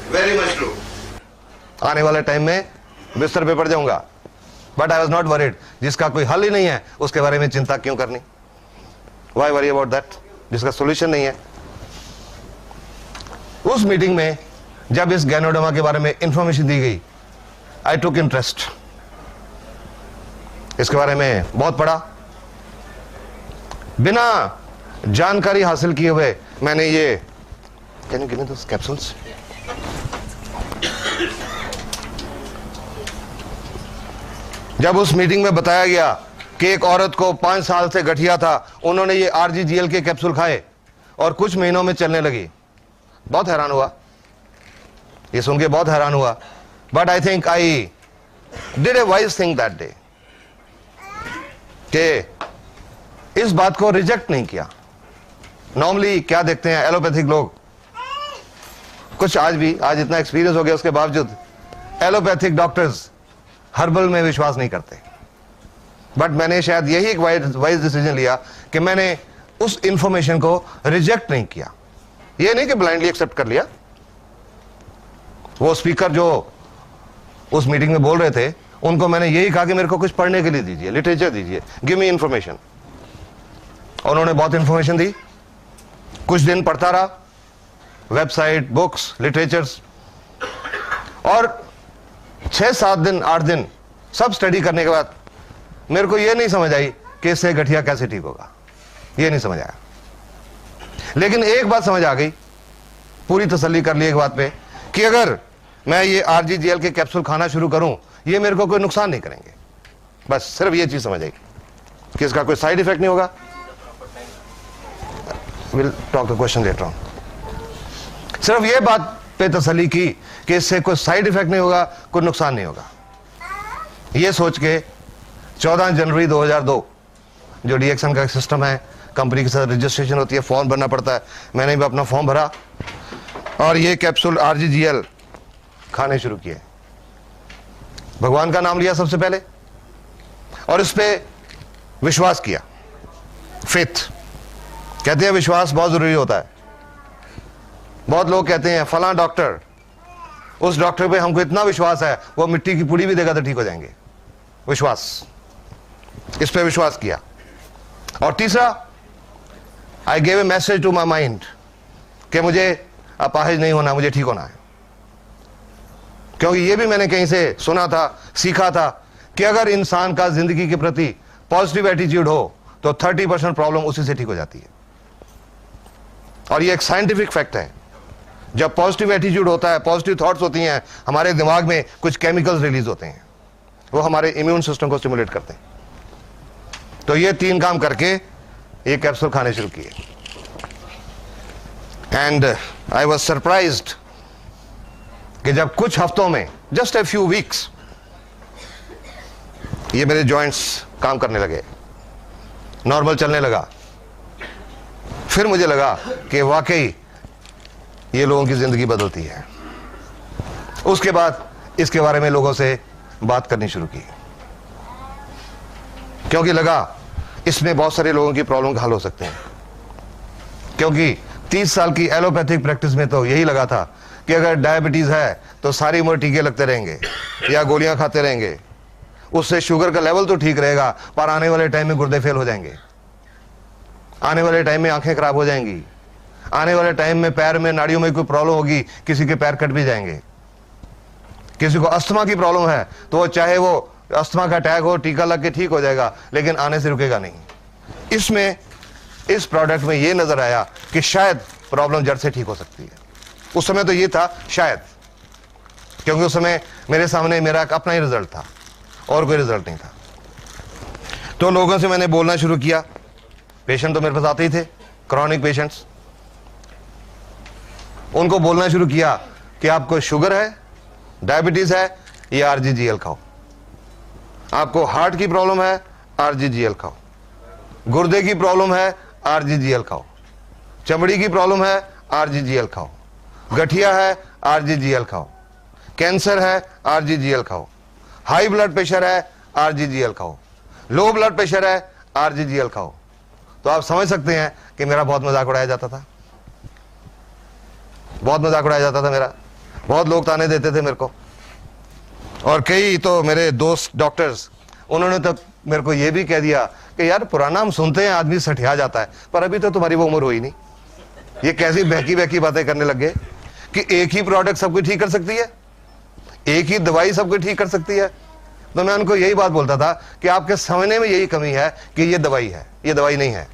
Very much true. आने वाले time में बिस्तर पे पड़ जाऊंगा, but I was not worried. जिसका कोई हल ही नहीं है उसके बारे में चिंता क्यों करनी? वाई वरी अबाउट दैट, जिसका सोल्यूशन नहीं है। उस मीटिंग में जब इस गैनोडर्मा के बारे में इंफॉर्मेशन दी गई, आई टुक इंटरेस्ट। इसके बारे में बहुत पढ़ा, बिना जानकारी हासिल किए हुए मैंने ये, can you give me those capsules? जब उस मीटिंग में बताया गया कि एक औरत को 5 साल से गठिया था, उन्होंने ये RGGL के कैप्सूल खाए और कुछ महीनों में चलने लगी, बहुत हैरान हुआ। ये सुन के बहुत हैरान हुआ। But I think I did a wise thing that day, कि इस बात को रिजेक्ट नहीं किया। नॉर्मली क्या देखते हैं एलोपैथिक लोग, कुछ आज इतना एक्सपीरियंस हो गया उसके बावजूद एलोपैथिक डॉक्टर्स हर्बल में विश्वास नहीं करते। बट मैंने शायद यही एक वाइज डिसीजन लिया कि मैंने उस इंफॉर्मेशन को रिजेक्ट नहीं किया। ये नहीं कि ब्लाइंडली एक्सेप्ट कर लिया। वो स्पीकर जो उस मीटिंग में बोल रहे थे, उनको मैंने यही कहा कि मेरे को कुछ पढ़ने के लिए दीजिए, लिटरेचर दीजिए, गिव मी इंफॉर्मेशन। उन्होंने बहुत इंफॉर्मेशन दी, कुछ दिन पढ़ता रहा, वेबसाइट, बुक्स, लिटरेचर्स, और 6-7 दिन 8 दिन सब स्टडी करने के बाद मेरे को यह नहीं समझ आई कि इससे गठिया कैसे ठीक होगा। यह नहीं समझ आया। लेकिन एक बात समझ आ गई, पूरी तसल्ली कर ली एक बात पे, कि अगर मैं ये RGGL के कैप्सूल खाना शुरू करूं, ये मेरे को कोई नुकसान नहीं करेंगे। बस सिर्फ ये चीज समझ आई कि इसका कोई साइड इफेक्ट नहीं होगा। Will talk the question later on. सिर्फ ये बात पे तसल्ली की कि इससे कोई साइड इफेक्ट नहीं होगा, कोई नुकसान नहीं होगा। ये सोच के 14 जनवरी 2002 जो DXN का सिस्टम है, कंपनी के साथ रजिस्ट्रेशन होती है, फॉर्म भरना पड़ता है, मैंने भी अपना फॉर्म भरा और ये कैप्सूल RGGL खाने शुरू किए। भगवान का नाम लिया सबसे पहले और इस पे विश्वास किया। फेथ कहते हैं, विश्वास बहुत जरूरी होता है। बहुत लोग कहते हैं फलां डॉक्टर, उस डॉक्टर पे हमको इतना विश्वास है वो मिट्टी की पुड़ी भी देगा तो ठीक हो जाएंगे। विश्वास, इस पे विश्वास किया। और तीसरा, I gave a message to my mind कि मुझे अपाहिज नहीं होना, मुझे ठीक होना है। क्योंकि ये भी मैंने कहीं से सुना था, सीखा था कि अगर इंसान का जिंदगी के प्रति पॉजिटिव एटीट्यूड हो तो 30% प्रॉब्लम उसी से ठीक हो जाती है। और ये एक साइंटिफिक फैक्ट है। जब पॉजिटिव एटीट्यूड होता है, पॉजिटिव थॉट्स होती हैं, हमारे दिमाग में कुछ केमिकल्स रिलीज होते हैं, वो हमारे इम्यून सिस्टम को स्टिमुलेट करते हैं। तो ये 3 काम करके ये कैप्सूल खाने शुरू किए। एंड आई वॉज सरप्राइज्ड कि जब कुछ हफ्तों में, जस्ट ए फ्यू वीक्स, ये मेरे जॉइंट्स काम करने लगे, नॉर्मल चलने लगा। फिर मुझे लगा कि वाकई ये लोगों की जिंदगी बदलती है। उसके बाद इसके बारे में लोगों से बात करनी शुरू की, क्योंकि लगा इसमें बहुत सारे लोगों की प्रॉब्लम का हल हो सकते हैं। क्योंकि 30 साल की एलोपैथिक प्रैक्टिस में तो यही लगा था कि अगर डायबिटीज है तो सारी उम्र टीके लगते रहेंगे या गोलियां खाते रहेंगे, उससे शुगर का लेवल तो ठीक रहेगा, पर आने वाले टाइम में गुर्दे फेल हो जाएंगे, आने वाले टाइम में आंखें खराब हो जाएंगी, आने वाले टाइम में पैर में नाड़ियों में कोई प्रॉब्लम होगी, किसी के पैर कट भी जाएंगे। किसी को अस्थमा की प्रॉब्लम है तो वो चाहे वो अस्थमा का अटैक हो, टीका लग के ठीक हो जाएगा, लेकिन आने से रुकेगा नहीं। इसमें, इस प्रोडक्ट में ये नजर आया कि शायद प्रॉब्लम जड़ से ठीक हो सकती है। उस समय तो ये था शायद, क्योंकि उस समय मेरे सामने मेरा अपना ही रिजल्ट था और कोई रिजल्ट नहीं था। तो लोगों से मैंने बोलना शुरू किया। पेशेंट तो मेरे पास आते ही थे, क्रॉनिक पेशेंट्स। उनको बोलना शुरू किया कि आपको शुगर है, डायबिटीज है, ये RGGL खाओ। आपको हार्ट की प्रॉब्लम है, RGGL खाओ। गुर्दे की प्रॉब्लम है, RGGL खाओ। चमड़ी की प्रॉब्लम है, RGGL खाओ। गठिया है, RGGL खाओ। कैंसर है, RGGL खाओ। हाई ब्लड प्रेशर है, RGGL खाओ। लो ब्लड प्रेशर है, RGGL खाओ। तो आप समझ सकते हैं कि मेरा बहुत मजाक उड़ाया जाता था, बहुत मजाक उड़ाया जाता था मेरा। बहुत लोग ताने देते थे मेरे को, और कई तो मेरे दोस्त डॉक्टर्स, उन्होंने तो मेरे को ये भी कह दिया कि यार पुराना हम सुनते हैं आदमी सठिया जाता है, पर अभी तो तुम्हारी वो उम्र हुई नहीं, ये कैसी बहकी बहकी बातें करने लग गए कि एक ही प्रोडक्ट सब कुछ ठीक कर सकती है, एक ही दवाई सब कुछ ठीक कर सकती है। तो मैं उनको यही बात बोलता था कि आपके समझने में यही कमी है कि ये दवाई है, ये दवाई नहीं है।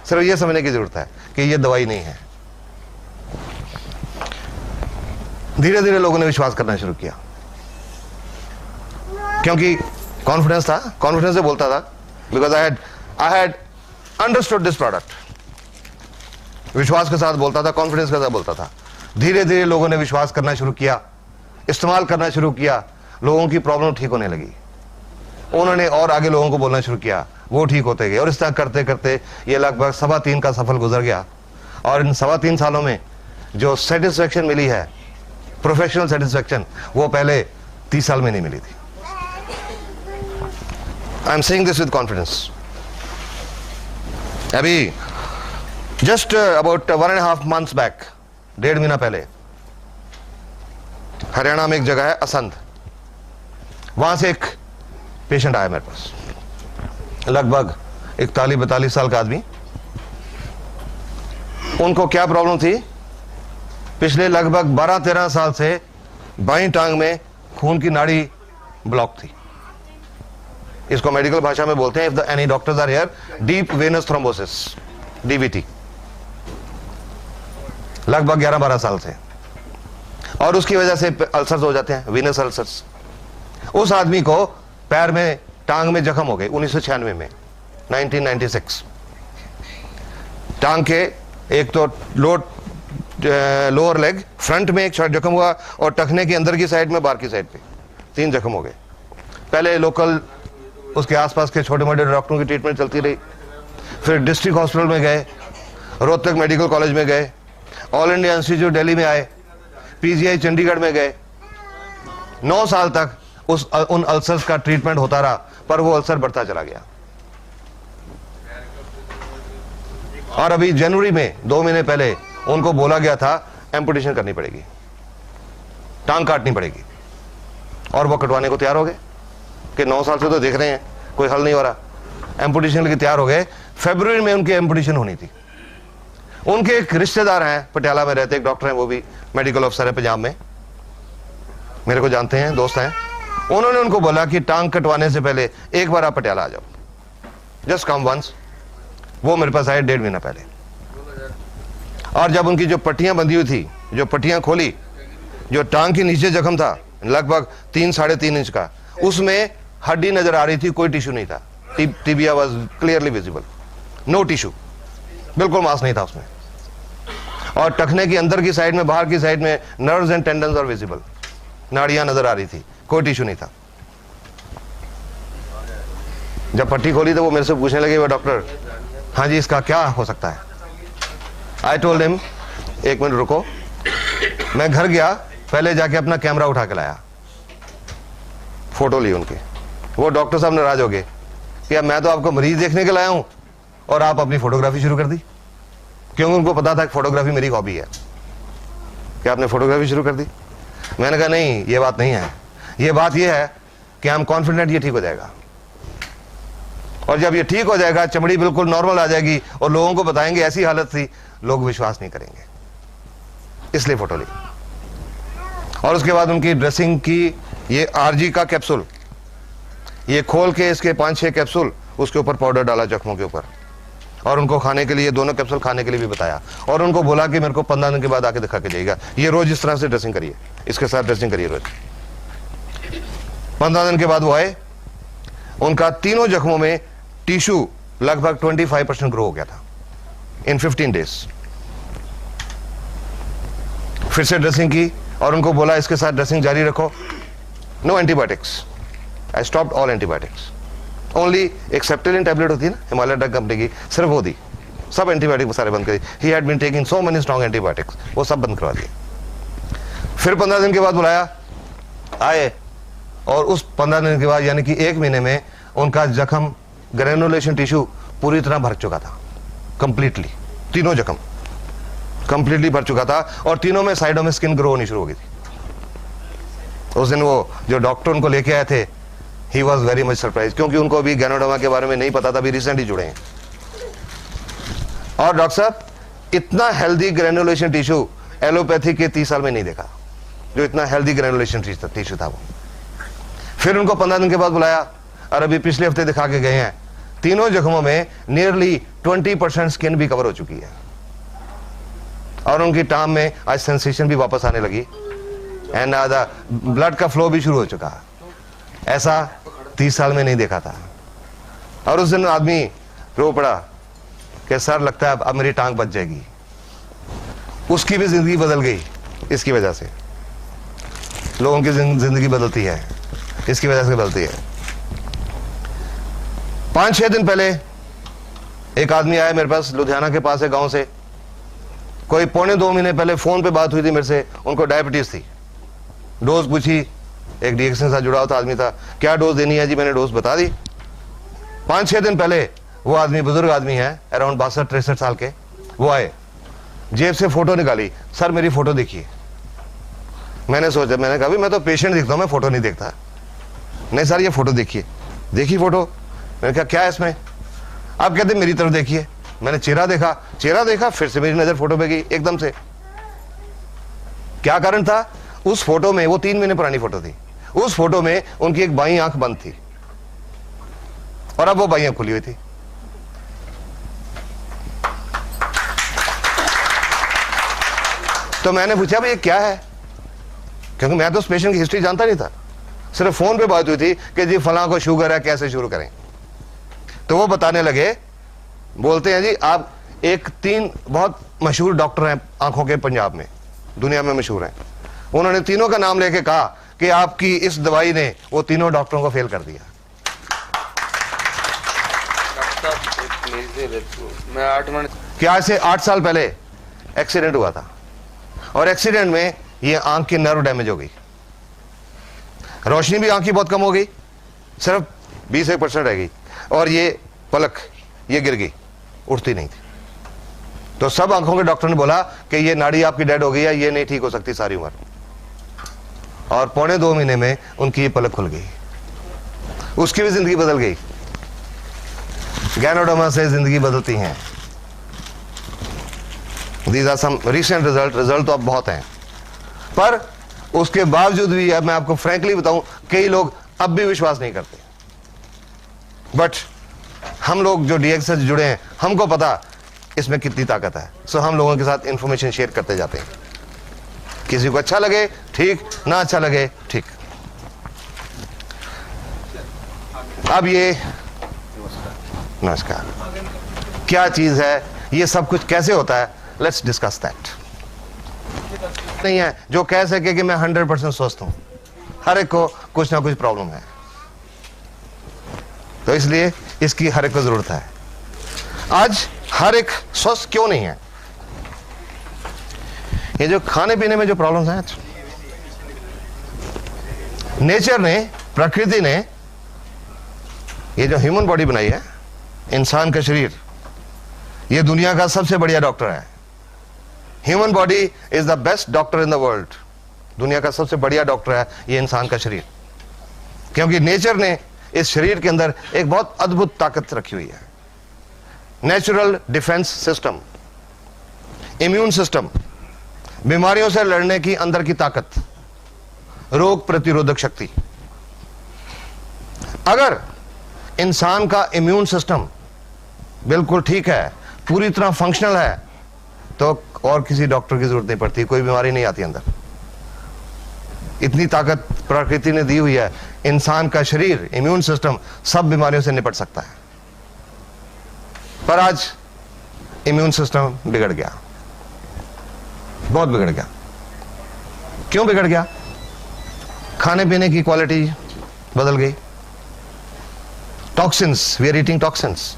सिर्फ ये समझने की जरूरत है कि ये दवाई नहीं है। धीरे धीरे लोगों ने विश्वास करना शुरू किया, क्योंकि कॉन्फिडेंस था, कॉन्फिडेंस से बोलता था, because I had understood this product. विश्वास के साथ बोलता था, कॉन्फिडेंस के साथ बोलता था। धीरे धीरे लोगों ने विश्वास करना शुरू किया, इस्तेमाल करना शुरू किया, लोगों की प्रॉब्लम ठीक होने लगी। उन्होंने और आगे लोगों को बोलना शुरू किया, वो ठीक होते गए, और इस तरह करते करते ये लगभग 3.25 का सफल गुजर गया। और इन 3.25 सालों में जो सेटिस्फेक्शन मिली है, प्रोफेशनल सेटिस्फेक्शन, वो पहले 30 साल में नहीं मिली थी। I am saying this with confidence. अभी जस्ट अबाउट 1.5 months बैक, 1.5 महीना पहले, हरियाणा में एक जगह है असंध, वहां से एक पेशेंट आया मेरे पास, लगभग 41-42 साल का आदमी। उनको क्या प्रॉब्लम थी? पिछले लगभग 12-13 साल से बाईं टांग में खून की नाड़ी ब्लॉक थी। इसको मेडिकल भाषा में बोलते हैं, if the any doctors are here, deep venous thrombosis, DVT, लगभग 11-12 साल से। और उसकी वजह से अल्सर्स हो जाते हैं, वीनस अल्सर्स। उस आदमी को पैर में, टांग में जख्म हो गए 1996 में, 1996। टांग के एक तो लोअर लेग फ्रंट में एक जख्म हुआ, और टखने की अंदर की साइड में, बाहर की साइड पे 3 जख्म हो गए। पहले लोकल उसके आसपास के छोटे मोटे डॉक्टरों की ट्रीटमेंट चलती रही, फिर डिस्ट्रिक्ट हॉस्पिटल में गए, रोहतक मेडिकल कॉलेज में गए, ऑल इंडिया इंस्टीट्यूट दिल्ली में आए, पीजीआई चंडीगढ़ में गए। 9 साल तक उन अल्सर्स का ट्रीटमेंट होता रहा, पर वो अल्सर बढ़ता चला गया। और अभी जनवरी में 2 महीने पहले उनको बोला गया था एम्पुटेशन करनी पड़ेगी, टांग काटनी पड़ेगी, और वो कटवाने को तैयार हो गए कि 9 साल से तो देख रहे हैं कोई हल नहीं हो रहा। एम्पुटेशन के लिए तैयार हो गए। फरवरी में उनकी एम्पुटेशन होनी थी। उनके एक रिश्तेदार हैं, पटियाला में रहते, एक डॉक्टर हैं, वो भी मेडिकल अफसर है पंजाब में, मेरे को जानते हैं, दोस्त हैं। उन्होंने उनको बोला कि टांग कटवाने से पहले एक बार आप पटियाला आ जाओ, जस्ट कम वंस। वो मेरे पास आए 1.5 महीना पहले, और जब उनकी जो पट्टियां बंधी हुई थी, जो पट्टियां खोली, जो टांग के नीचे जख्म था लगभग 3-3.5 इंच का, उसमें हड्डी नजर आ रही थी, कोई टिश्यू नहीं था। Tibia was clearly visible, no tissue, बिल्कुल मांस नहीं था उसमें। और टखने की अंदर की साइड में, बाहर की साइड में nerves and tendons are visible, नाड़ियां नजर आ रही थी, कोई टिश्यू नहीं था। जब पट्टी खोली तो वो मेरे से पूछने लगे, वो डॉक्टर, हाँ जी इसका क्या हो सकता है? आई टोल्ड हिम, 1 मिनट रुको। मैं घर गया, पहले जाके अपना कैमरा उठा के लाया, फोटो ली उनकी। वो डॉक्टर साहब नाराज हो गए कि अब मैं तो आपको मरीज देखने के लाया हूं और आप अपनी फोटोग्राफी शुरू कर दी, क्योंकि उनको पता था कि फोटोग्राफी मेरी हॉबी है। कि आपने फोटोग्राफी शुरू कर दी? मैंने कहा नहीं, ये बात नहीं है, ये बात ये है कि हम कॉन्फिडेंट ये ठीक हो जाएगा, और जब ये ठीक हो जाएगा, चमड़ी बिल्कुल नॉर्मल आ जाएगी, और लोगों को बताएंगे ऐसी हालत थी, लोग विश्वास नहीं करेंगे, इसलिए फोटो ली। और उसके बाद उनकी ड्रेसिंग की, ये आरजी का कैप्सूल, ये खोल के इसके 5-6 कैप्सूल, उसके ऊपर पाउडर डाला जख्मों के ऊपर, और उनको खाने के लिए, दोनों कैप्सूल खाने के लिए भी बताया, और उनको बोला कि मेरे को 15 दिन के बाद आके दिखा के जाइएगा, ये रोज इस तरह से ड्रेसिंग करिए, इसके साथ ड्रेसिंग करिए रोज। 15 दिन के बाद वो आए, उनका तीनों जख्मों में टिश्यू लगभग 25% ग्रो हो गया था इन 15 डेज। फिर से ड्रेसिंग की, और उनको बोला इसके साथ ड्रेसिंग जारी रखो, no antibiotics, I stopped all antibiotics, only एक सेप्टेलिन टैबलेट होती है ना हिमालय ड्रग कंपनी की, सिर्फ वो दी, सब एंटीबायोटिक सारे बंद करी। He had been taking so many strong antibiotics, वो सब बंद करवा दिए। फिर 15 दिन के बाद बुलाया, आए, और उस 15 दिन के बाद यानी कि 1 महीने में उनका जख्म, ग्रेनुलेशन टिश्यू पूरी तरह भर चुका था, कंप्लीटली, तीनों जख्म कंप्लीटली भर चुका था, और तीनों में साइडों में स्किन ग्रो होनी शुरू हो गई थी। उस दिन वो जो डॉक्टर उनको लेके आए थे, he was very much surprise, क्योंकि उनको अभी गैनोडर्मा के बारे में नहीं पता था, अभी रिसेंटली जुड़े हैं। और डॉक्टर साहब, इतना हेल्दी ग्रेनुलेशन टिश्यू एलोपैथी के 30 साल में नहीं देखा, जो इतना हेल्दी ग्रेनुलेशन टिश्यू था वो। फिर उनको 15 दिन के बाद बुलाया, और अभी पिछले हफ्ते दिखा के गए हैं, तीनों जख्मों में नियरली 20% स्किन भी कवर हो चुकी है, और उनकी टांग में आज सेंसेशन भी वापस आने लगी, एंड ब्लड का फ्लो भी शुरू हो चुका। ऐसा 30 साल में नहीं देखा था। और उस दिन आदमी रो पड़ा कि सर लगता है अब मेरी टांग बच जाएगी। उसकी भी जिंदगी बदल गई इसकी वजह से। लोगों की जिंदगी बदलती है, इसकी वजह से बदलती है। 5-6 दिन पहले एक आदमी आया मेरे पास, लुधियाना के पास है, गांव से। कोई 1.25 महीने पहले फोन पे बात हुई थी मेरे से, उनको डायबिटीज थी। डोज पूछी, एक डीएक्शन से जुड़ा हुआ आदमी था, क्या डोज देनी है जी, मैंने डोज बता दी। 5-6 दिन पहले वो आदमी, बुजुर्ग आदमी है, अराउंड 62-63 साल के, वो आए, जेब से फोटो निकाली, सर मेरी फोटो देखिए। मैंने सोचा, मैंने कहा मैं तो पेशेंट दिखता हूं, मैं फोटो नहीं देखता। नहीं सर ये फोटो देखिए। देखी फोटो, मैंने कहा क्या है इसमें? आप कहते मेरी तरफ देखिए। मैंने चेहरा देखा, फिर से मेरी नजर फोटो पे गई एकदम से। क्या कारण था? उस फोटो में, वो 3 महीने पुरानी फोटो थी, उस फोटो में उनकी एक बाईं आंख बंद थी और अब वो बाईं आंख खुली हुई थी। तो मैंने पूछा भाई ये क्या है, क्योंकि मैं तो उस पेशेंट की हिस्ट्री जानता नहीं था, सिर्फ फोन पे बात हुई थी कि जी फलां को शुगर है, कैसे शुरू करें। तो वो बताने लगे, बोलते हैं जी आप 3 बहुत मशहूर डॉक्टर हैं आंखों के पंजाब में, दुनिया में मशहूर हैं। उन्होंने तीनों का नाम लेके कहा कि आपकी इस दवाई ने वो तीनों डॉक्टरों को फेल कर दिया। मैं 8 मिनट कि आज से 8 साल पहले एक्सीडेंट हुआ था, और एक्सीडेंट में ये आंख की नर्व डैमेज हो गई, रोशनी भी आंख की बहुत कम हो गई, सिर्फ 20% रह गई, और ये पलक ये गिर गई, उठती नहीं थी। तो सब आंखों के डॉक्टर ने बोला कि ये नाड़ी आपकी डेड हो गई है, ये नहीं ठीक हो सकती सारी उम्र। और 1.25 महीने में उनकी ये पलक खुल गई, उसकी भी जिंदगी बदल गई। गैनोडर्मा से जिंदगी बदलती हैं। These are some recent result तो अब बहुत हैं, पर उसके बावजूद भी, अब मैं आपको फ्रैंकली बताऊं, कई लोग अब भी विश्वास नहीं करते। बट हम लोग जो डीएक्स से जुड़े हैं, हमको पता इसमें कितनी ताकत है, सो हम लोगों के साथ इंफॉर्मेशन शेयर करते जाते हैं। किसी को अच्छा लगे ठीक, ना अच्छा लगे ठीक। अब ये नमस्कार क्या चीज है, ये सब कुछ कैसे होता है, लेट्स डिस्कस दैट। नहीं है जो कह सके कि मैं 100% स्वस्थ हूं, हर एक को कुछ ना कुछ प्रॉब्लम है, तो इसलिए इसकी हर एक को जरूरत है। आज हर एक स्वस्थ क्यों नहीं है? ये जो खाने पीने में जो प्रॉब्लम्स हैं, नेचर ने, प्रकृति ने ये जो ह्यूमन बॉडी बनाई है, इंसान का शरीर, ये दुनिया का सबसे बढ़िया डॉक्टर है। Human body is the best doctor in the world. दुनिया का सबसे बढ़िया डॉक्टर है ये इंसान का शरीर, क्योंकि नेचर ने इस शरीर के अंदर एक बहुत अद्भुत ताकत रखी हुई है। Natural defence system, immune system, बीमारियों से लड़ने की अंदर की ताकत, रोग प्रतिरोधक शक्ति। अगर इंसान का इम्यून सिस्टम बिल्कुल ठीक है, पूरी तरह फंक्शनल है, तो और किसी डॉक्टर की जरूरत नहीं पड़ती, कोई बीमारी नहीं आती अंदर। इतनी ताकत प्रकृति ने दी हुई है, इंसान का शरीर, इम्यून सिस्टम सब बीमारियों से निपट सकता है। पर आज इम्यून सिस्टम बिगड़ गया, बहुत बिगड़ गया। क्यों बिगड़ गया? खाने पीने की क्वालिटी बदल गई। Toxins, we are eating toxins,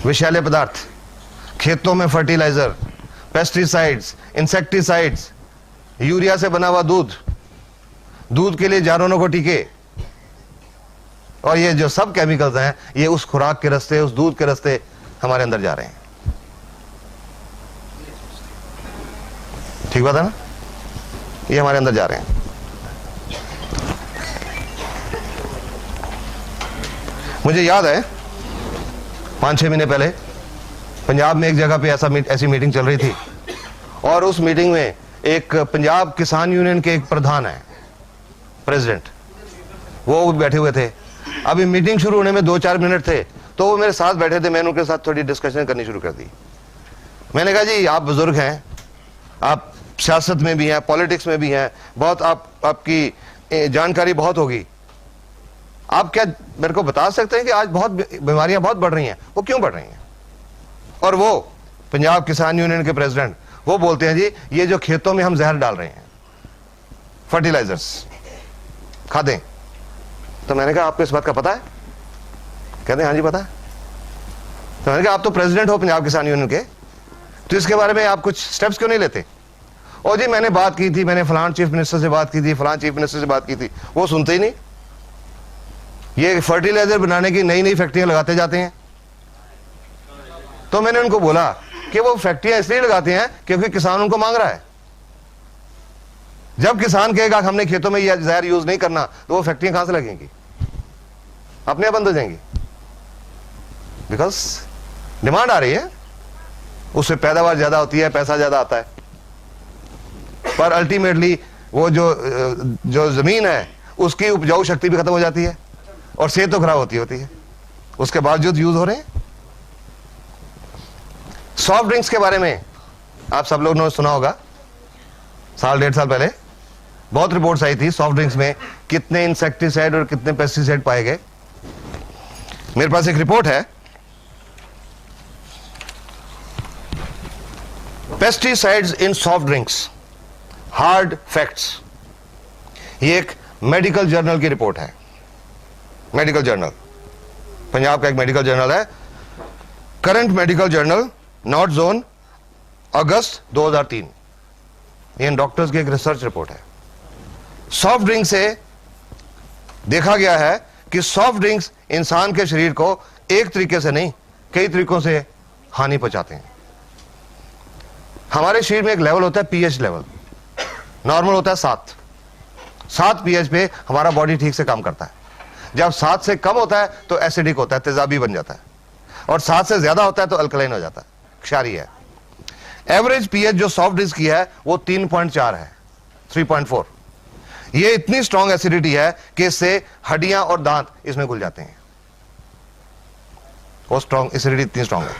विषैले पदार्थ, खेतों में फर्टिलाइजर, पेस्टिसाइड्स, इंसेक्टिसाइड्स, यूरिया से बना हुआ दूध, दूध के लिए जानवरों को टीके, और ये जो सब केमिकल्स हैं, ये उस खुराक के रास्ते, उस दूध के रास्ते हमारे अंदर जा रहे हैं। ठीक बात है ना? ये हमारे अंदर जा रहे हैं। मुझे याद है 5-6 महीने पहले पंजाब में एक जगह पे ऐसी मीटिंग चल रही थी, और उस मीटिंग में एक पंजाब किसान यूनियन के एक प्रधान है, प्रेसिडेंट, वो बैठे हुए थे। अभी मीटिंग शुरू होने में 2-4 मिनट थे, तो वो मेरे साथ बैठे थे। मैंने उनके साथ थोड़ी डिस्कशन करनी शुरू कर दी। मैंने कहा, जी आप बुजुर्ग हैं, आप सियासत में भी हैं, पॉलिटिक्स में भी हैं, बहुत आपकी जानकारी बहुत होगी, आप क्या मेरे को बता सकते हैं कि आज बहुत बीमारियां बहुत बढ़ रही हैं, वो क्यों बढ़ रही हैं? और वो पंजाब किसान यूनियन के प्रेसिडेंट वो बोलते हैं, जी ये जो खेतों में हम जहर डाल रहे हैं, फर्टिलाइजर्स, खादें। तो मैंने कहा, आपको इस बात का पता है? कहते हैं, हाँ जी पता है। तो मैंने कहा, आप तो प्रेसिडेंट हो पंजाब किसान यूनियन के, तो इसके बारे में आप कुछ स्टेप्स क्यों नहीं लेते? और जी मैंने बात की थी, मैंने फलान चीफ मिनिस्टर से बात की थी, फलान चीफ मिनिस्टर से बात की थी, वो सुनते ही नहीं। ये फर्टिलाइजर बनाने की नई नई फैक्ट्रियां लगाते जाते हैं। तो मैंने उनको बोला कि वो फैक्ट्रियां इसलिए लगाते हैं क्योंकि किसान उनको मांग रहा है। जब किसान कहेगा हमने खेतों में ये जहर यूज नहीं करना, तो वो फैक्ट्रियां कहां से लगेंगी? अपने आप बंद हो जाएंगी, बिकॉज डिमांड आ रही है, उससे पैदावार ज्यादा होती है, पैसा ज्यादा आता है, पर अल्टीमेटली वो जो जमीन है उसकी उपजाऊ शक्ति भी खत्म हो जाती है और सेहत तो खराब होती है, उसके बावजूद यूज हो रहे हैं। सॉफ्ट ड्रिंक्स के बारे में आप सब लोगों ने सुना होगा, 1-1.5 साल पहले बहुत रिपोर्ट्स आई थी सॉफ्ट ड्रिंक्स में कितने इंसेक्टिसाइड और कितने पेस्टिसाइड पाए गए। मेरे पास एक रिपोर्ट है, pesticides in soft drinks, hard facts. ये एक मेडिकल जर्नल की रिपोर्ट है, मेडिकल जर्नल, पंजाब का एक मेडिकल जर्नल है, current medical journal, north zone, August 2003। ये डॉक्टर्स की एक रिसर्च रिपोर्ट है। सॉफ्ट ड्रिंक से देखा गया है कि सॉफ्ट ड्रिंक्स इंसान के शरीर को एक तरीके से नहीं, कई तरीकों से हानि पहुंचाते हैं। हमारे शरीर में एक लेवल होता है पीएच लेवल, नॉर्मल होता है 7 पीएच पे हमारा बॉडी ठीक से काम करता है। जब 7 से कम होता है तो एसिडिक होता है, तेजाबी बन जाता है, और 7 से ज्यादा होता है तो अल्कलाइन हो जाता है, क्षारीय है। एवरेज पीएच जो सॉफ्ट ड्रिंक्स की है वो 3.4 है, 3.4। ये इतनी स्ट्रॉन्ग एसिडिटी है कि इससे हड्डियां और दांत इसमें घुल जाते हैं, वो स्ट्रॉन्ग एसिडिटी इतनी स्ट्रॉन्ग है।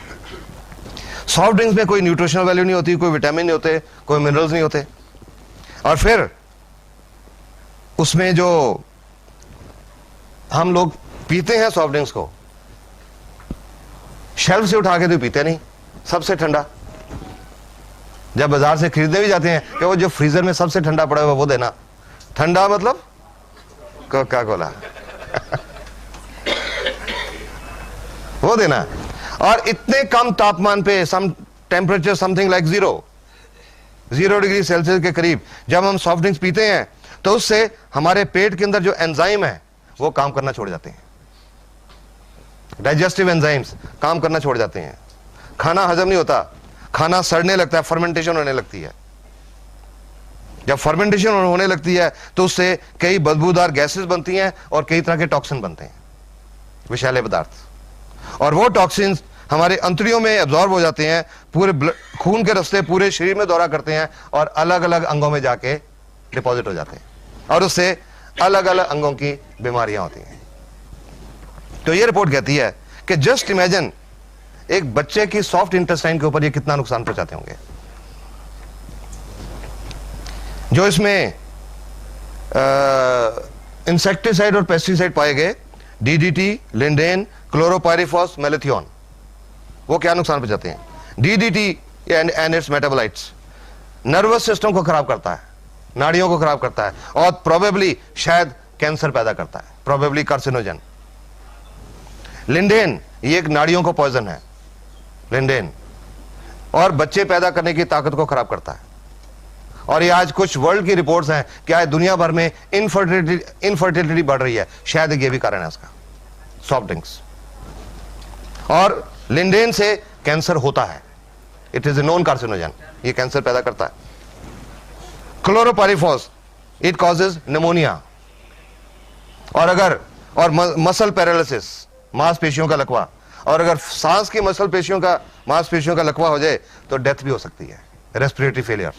सॉफ्ट ड्रिंक्स में कोई न्यूट्रिशनल वैल्यू नहीं होती, कोई विटामिन नहीं होते, कोई मिनरल्स नहीं होते, और फिर उसमें जो हम लोग पीते हैं सॉफ्ट ड्रिंक्स को, शेल्फ से उठा के तो पीते नहीं, सबसे ठंडा। जब बाजार से खरीदने भी जाते हैं कि वो जो फ्रीजर में सबसे ठंडा पड़ा हुआ वो देना, ठंडा मतलब कोका कोला वो देना। और इतने कम तापमान पे, some temperature something like 0 degree Celsius के करीब जब हम सॉफ्ट ड्रिंक्स पीते हैं तो उससे हमारे पेट के अंदर जो एंजाइम है वो काम करना छोड़ जाते हैं, डाइजेस्टिव एंजाइम्स काम करना छोड़ जाते हैं, खाना हजम नहीं होता, खाना सड़ने लगता है, फर्मेंटेशन होने लगती है। जब फर्मेंटेशन होने लगती है तो उससे कई बदबूदार गैसेस बनती हैं और कई तरह के टॉक्सिन बनते हैं, विषैले पदार्थ, और वो टॉक्सिन्स हमारे अंतड़ियों में एब्जॉर्ब हो जाते हैं, पूरे खून के रास्ते पूरे शरीर में दौरा करते हैं और अलग अलग अंगों में जाके डिपॉजिट हो जाते हैं, और उससे अलग अलग अंगों की बीमारियां होती हैं। तो ये रिपोर्ट कहती है कि जस्ट इमेजिन एक बच्चे की सॉफ्ट इंटेस्टाइन के ऊपर ये कितना नुकसान पहुंचाते होंगे। जो इसमें इंसेक्टिसाइड और पेस्टिसाइड पाए गए, डीडीटी, लिंडेन, क्लोरोपाइरिफॉस, मेलेथियोन, वो क्या नुकसान पहुंचाते हैं? DDT and it's metabolites nervous system को खराब करता है, नाड़ियों को खराब करता है, और प्रोबेबली शायद कैंसर पैदा करता है, प्रोबेबली कार्सिनोजन। लिंडेन ये एक नाड़ियों को पॉइजन है, लिंडेन, और बच्चे पैदा करने की ताकत को खराब करता है। और ये आज कुछ वर्ल्ड की रिपोर्ट्स हैं कि आज दुनिया भर में इनफर्टिलिटी बढ़ रही है, शायद ये भी कारण है इसका, सॉफ्ट ड्रिंक्स। और लिंडेन से कैंसर होता है, it is a known carcinogen, ये कैंसर पैदा करता है। क्लोरोपाइरिफॉस इट कॉजेज निमोनिया, और मसल पैरालिसिस, मांसपेशियों का लकवा, और अगर सांस की मसल पेशियों का मांसपेशियों का लकवा हो जाए तो डेथ भी हो सकती है, रेस्पिरेटरी फेलियर।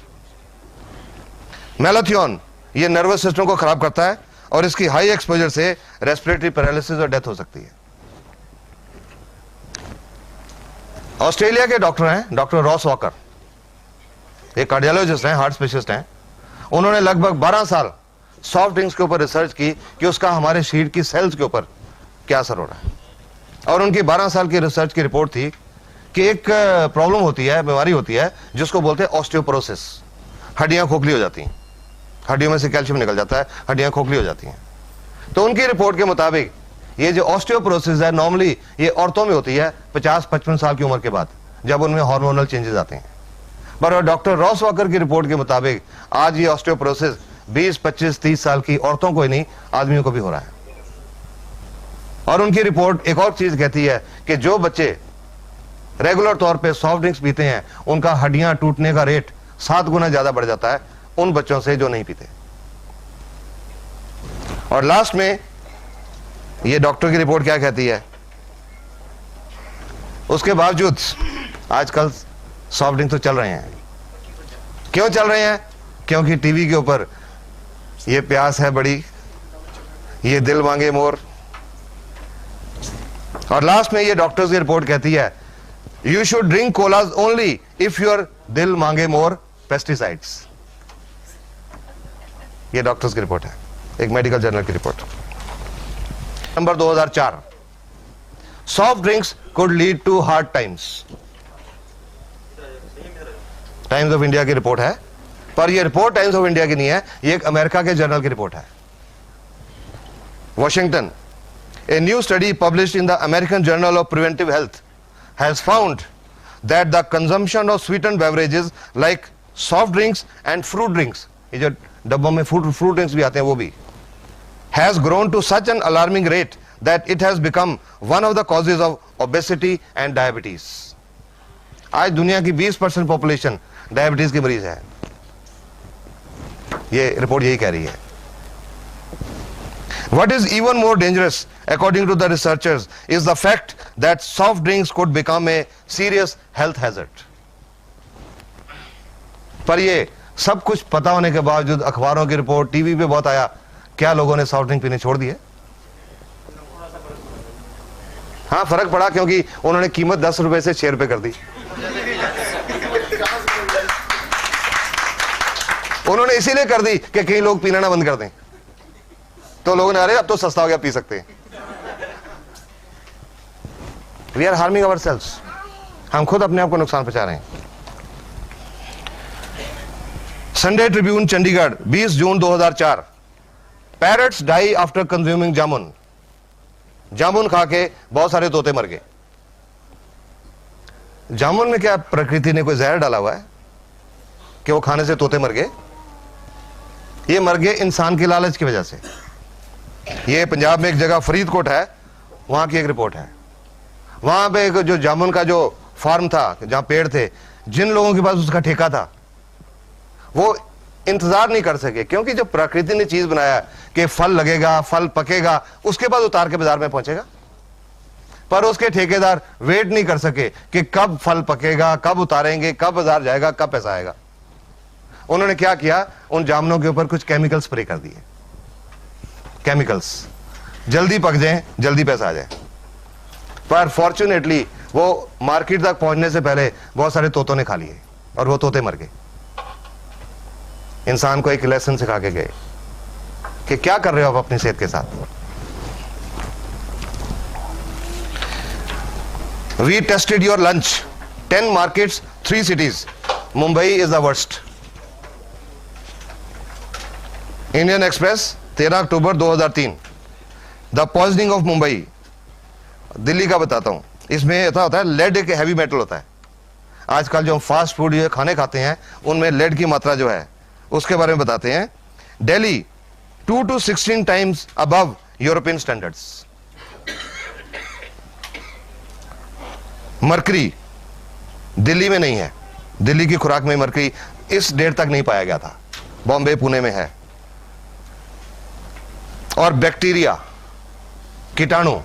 मैलाथियोन ये नर्वस सिस्टम को खराब करता है और इसकी हाई एक्सपोजर से रेस्पिरेटरी पैरालिसिस और डेथ हो सकती है। ऑस्ट्रेलिया के डॉक्टर हैं डॉक्टर रॉस वॉकर, एक कार्डियोलॉजिस्ट हैं, हार्ट स्पेशलिस्ट हैं। उन्होंने लगभग 12 साल सॉफ्ट ड्रिंक्स के ऊपर रिसर्च की कि उसका हमारे शरीर की सेल्स के ऊपर क्या असर हो रहा है। और उनकी 12 साल की रिसर्च की रिपोर्ट थी कि एक प्रॉब्लम होती है, बीमारी होती है जिसको बोलते हैं ऑस्टियोपोरोसिस। हड्डियां खोखली हो जाती हैं, हड्डियों में से कैल्शियम निकल जाता है, हड्डियां खोखली हो जाती हैं। तो उनकी रिपोर्ट के मुताबिक ये जो ऑस्टियोपोरोसिस है नॉर्मली ये औरतों में होती है 50-55 साल की उम्र के बाद, जब उनमें हार्मोनल चेंजेस आते हैं। पर डॉक्टर रॉस वॉकर की रिपोर्ट के मुताबिक आज ये ऑस्टियोपोरोसिस 20, 25, 30 साल की औरतों को ही नहीं, आदमियों को भी हो रहा है। और उनकी रिपोर्ट एक और चीज कहती है कि जो बच्चे रेगुलर तौर पे सॉफ्ट ड्रिंक्स पीते हैं उनका हड्डियां टूटने का रेट 7 गुना ज्यादा बढ़ जाता है उन बच्चों से जो नहीं पीते। और लास्ट में ये डॉक्टर की रिपोर्ट क्या कहती है, उसके बावजूद आजकल सॉफ्ट ड्रिंक तो चल रहे हैं। क्यों चल रहे हैं? क्योंकि टीवी के ऊपर ये प्यास है बड़ी, ये दिल मांगे मोर। और लास्ट में ये डॉक्टर्स की रिपोर्ट कहती है you should drink colas only if your दिल मांगे मोर पेस्टिसाइड्स। ये डॉक्टर्स की रिपोर्ट है, एक मेडिकल जर्नल की report. Number 2004, soft drinks could lead to hard times. Times of India की रिपोर्ट है, पर यह रिपोर्ट टाइम्स ऑफ इंडिया की नहीं है, यह एक अमेरिका के जर्नल की रिपोर्ट है। Washington, a new study published in the American Journal of Preventive Health has found that the consumption of sweetened beverages like soft drinks and fruit drinks, ये जो डब्बों में fruit drinks भी आते हैं वो भी, has grown to such an alarming rate that it has become one of the causes of obesity and diabetes. आज दुनिया की 20% पॉपुलेशन डायबिटीज की मरीज है, ये रिपोर्ट यही कह रही है। What is even more dangerous, according to the researchers, is the fact that soft drinks could become a serious health hazard. पर ये सब कुछ पता होने के बावजूद अखबारों की रिपोर्ट, टीवी पे बहुत आया, क्या लोगों ने सॉफ्ट ड्रिंक पीने छोड़ दिए? हाँ, फर्क पड़ा क्योंकि उन्होंने कीमत 10 रुपए से 6 रुपए कर दी। उन्होंने इसीलिए कर दी कि कई लोग पीना ना बंद कर दें, तो लोगों ने अरे अब तो सस्ता हो गया, पी सकते हैं। We are harming our cells, हम खुद अपने आप को नुकसान पहुंचा रहे हैं। Sunday Tribune Chandigarh 20 June 2004, parrots die after consuming jamun. जामुन खा के बहुत सारे तोते मर गए। जामुन में क्या प्रकृति ने कोई जहर डाला हुआ है कि वो खाने से तोते मर गए? ये मर गए इंसान की लालच की वजह से। ये पंजाब में एक जगह फरीदकोट है, वहां की एक रिपोर्ट है। वहां पे एक जो जामुन का जो फार्म था, जहां पेड़ थे, जिन लोगों के पास उसका ठेका था वो इंतजार नहीं कर सके, क्योंकि जब प्रकृति ने चीज बनाया कि फल लगेगा, फल पकेगा, उसके बाद उतार के बाजार में पहुंचेगा। पर उसके ठेकेदार वेट नहीं कर सके कि कब फल पकेगा, कब उतारेंगे, कब बाजार जाएगा, कब पैसा आएगा। उन्होंने क्या किया, उन जामुनों के ऊपर कुछ केमिकल स्प्रे कर दिए, केमिकल्स, जल्दी पक जाए, जल्दी पैसा आ जाए। पर फॉर्चुनेटली वो मार्केट तक पहुंचने से पहले बहुत सारे तोतों ने खा लिए और वो तोते मर गए। इंसान को एक लेसन सिखा के गए कि क्या कर रहे हो आप अपनी सेहत के साथ। We tested your lunch, 10 markets, 3 cities. Mumbai is the worst. Indian Express 13 October 2003, the poisoning of Mumbai. Delhi का बताता हूं, इसमें ऐसा होता है, लेड एक हैवी मेटल होता है। आजकल जो फास्ट फूड ये खाने खाते हैं उनमें लेड की मात्रा जो है उसके बारे में बताते हैं। Delhi 2 to 16 times above European standards. Mercury Delhi में नहीं है, दिल्ली की खुराक में मरकरी इस डेट तक नहीं पाया गया था, बॉम्बे पुणे में है। और बैक्टीरिया, कीटाणु,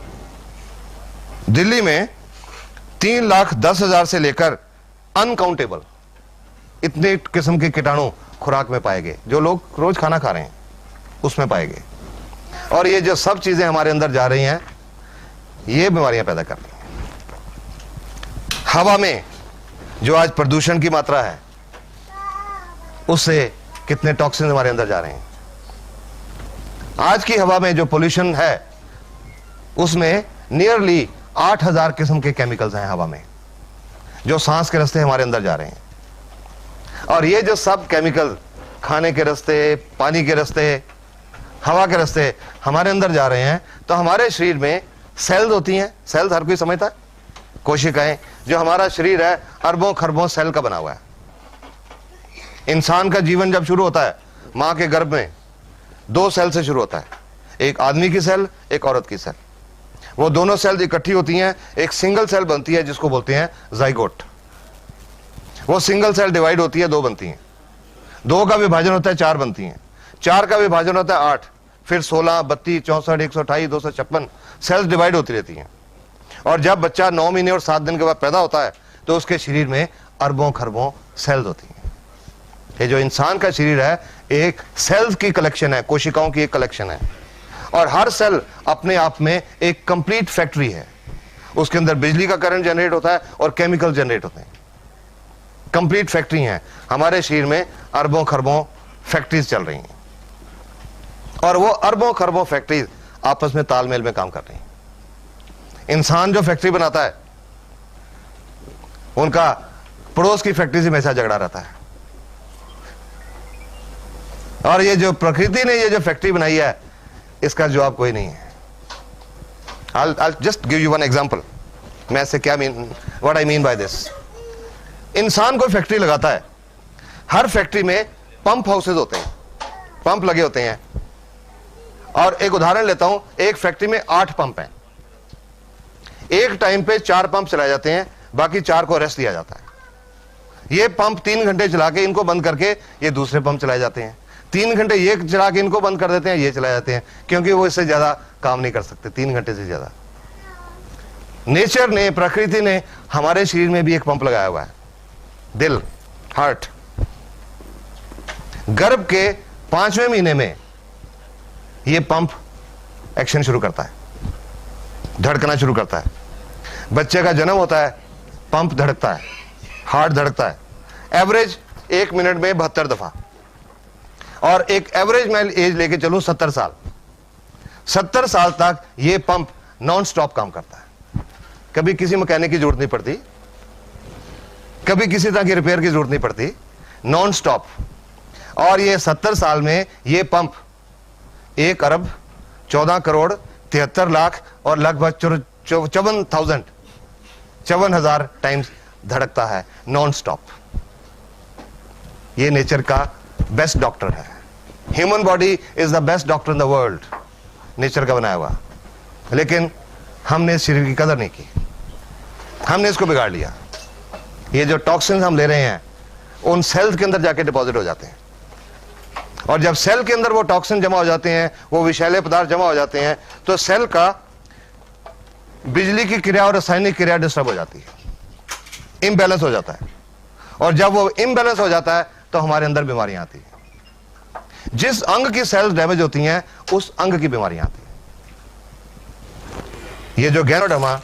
दिल्ली में 3,10,000 से लेकर अनकाउंटेबल इतने किस्म के कीटाणु खुराक में पाए गए, जो लोग रोज खाना खा रहे हैं उसमें पाए गए। और ये जो सब चीजें हमारे अंदर जा रही हैं, ये बीमारियां पैदा कर रही हैं। हवा में जो आज प्रदूषण की मात्रा है, उससे कितने टॉक्सिन हमारे अंदर जा रहे हैं। आज की हवा में जो पोल्यूशन है, उसमें नियरली 8,000 किस्म के केमिकल्स हैं हवा में, जो सांस के रास्ते हमारे अंदर जा रहे हैं। और ये जो सब केमिकल खाने के रास्ते, पानी के रास्ते, हवा के रास्ते हमारे अंदर जा रहे हैं, तो हमारे शरीर में सेल्स होती हैं। सेल्स हर कोई समझता है, कोशिकाएं। जो हमारा शरीर है अरबों खरबों सेल का बना हुआ है। इंसान का जीवन जब शुरू होता है मां के गर्भ में, 2 सेल से शुरू होता है, एक आदमी की सेल, एक औरत की सेल। वो दोनों सेल इकट्ठी होती हैं, एक सिंगल सेल बनती है जिसको बोलते हैं जाइगोट। वो सिंगल सेल डिवाइड होती है, 2 बनती हैं। 2 का विभाजन होता है, 4 बनती हैं। 4 का विभाजन होता है 8, फिर 16, 32, 64, 128, 256 सेल्स डिवाइड होती रहती हैं। और जब बच्चा 9 महीने और 7 दिन के बाद पैदा होता है, तो उसके शरीर में अरबों खरबों सेल्स होती हैं। ये जो इंसान का शरीर है, एक सेल्स की कलेक्शन है, कोशिकाओं की एक कलेक्शन है। और हर सेल अपने आप में एक कंप्लीट फैक्ट्री है। उसके अंदर बिजली का करंट जनरेट होता है और केमिकल जनरेट होते हैं। कंप्लीट फैक्ट्री है। हमारे शरीर में अरबों खरबों फैक्ट्रीज चल रही हैं, और वो अरबों खरबों फैक्ट्रीज आपस में तालमेल में काम कर रही हैं। इंसान जो फैक्ट्री बनाता है, उनका पड़ोस की फैक्ट्री से हमेशा झगड़ा रहता है। और ये जो प्रकृति ने ये जो फैक्ट्री बनाई है, इसका जवाब कोई नहीं है। I'll just give you one example. मैं इससे क्या what I mean by this. इंसान कोई फैक्ट्री लगाता है, हर फैक्ट्री में पंप हाउसेज होते हैं, पंप लगे होते हैं। और एक उदाहरण लेता हूं, एक फैक्ट्री में 8 पंप हैं। एक टाइम पे 4 पंप चलाए जाते हैं, बाकी 4 को रेस्ट दिया जाता है। ये पंप 3 घंटे चला के इनको बंद करके ये दूसरे पंप चलाए जाते हैं। 3 घंटे ये चला के इनको बंद कर देते हैं, ये चलाए जाते हैं, क्योंकि वो इससे ज्यादा काम नहीं कर सकते 3 घंटे से ज्यादा। नेचर ने, प्रकृति ने हमारे शरीर में भी एक पंप लगाया हुआ है, दिल, हार्ट। गर्भ के 5वें महीने में ये पंप एक्शन शुरू करता है, धड़कना शुरू करता है। बच्चे का जन्म होता है, पंप धड़कता है, हार्ट धड़कता है। एवरेज 1 मिनट में 72 दफा। और एक एवरेज मैं एज लेके चलूं 70 साल, 70 साल तक ये पंप नॉन स्टॉप काम करता है। कभी किसी मैकेनिक की जरूरत नहीं पड़ती, कभी किसी तरह की रिपेयर की जरूरत नहीं पड़ती, नॉन स्टॉप। और ये 70 साल में ये पंप 1 अरब 14 करोड़ 73 लाख और लगभग 54,000 टाइम्स धड़कता है नॉन स्टॉप। ये नेचर का बेस्ट डॉक्टर है। Human body is the best doctor in the world, nature का बनाया हुआ। लेकिन हमने इस शरीर की कदर नहीं की, हमने इसको बिगाड़ लिया। ये जो टॉक्सिन्स हम ले रहे हैं, उन सेल्स के अंदर जाके डिपॉजिट हो जाते हैं। और जब सेल के अंदर वो टॉक्सिन जमा हो जाते हैं, वो विषैले पदार्थ जमा हो जाते हैं, तो सेल का बिजली की क्रिया और रासायनिक क्रिया डिस्टर्ब हो जाती है, इम्बैलेंस हो जाता है। और जब वो इम्बैलेंस हो जाता है, तो हमारे अंदर बीमारियां आती हैं। जिस अंग की सेल्स डैमेज होती हैं, उस अंग की बीमारियां आती हैं। ये जो गैनोडर्मा,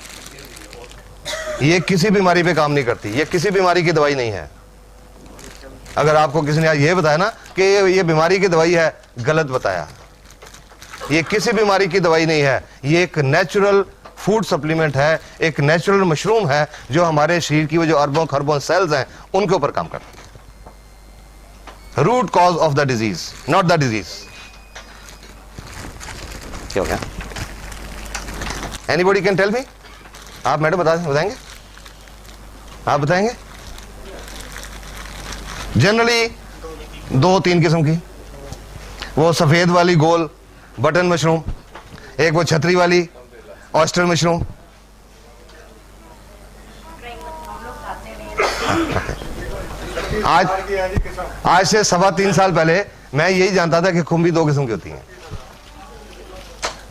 ये किसी बीमारी पे काम नहीं करती, ये किसी बीमारी की दवाई नहीं है। अगर आपको किसी ने आज ये बताया ना कि ये बीमारी की दवाई है, गलत बताया। ये किसी बीमारी की दवाई नहीं है, ये एक नेचुरल फूड सप्लीमेंट है, एक नेचुरल मशरूम है, जो हमारे शरीर की वो जो अरबों खरबों सेल्स हैं, उनके ऊपर काम करता है। Root cause of the disease, not the disease. क्या हो गया? Anybody can tell me? आप मैडम बताएंगे? आप बताएंगे? जनरली 2-3 किस्म की, वो सफेद वाली गोल बटन मशरूम, एक वो छतरी वाली ऑयस्टर मशरूम। आज से 3.25 साल पहले मैं यही जानता था कि खुम्बी 2 किस्म की होती हैं।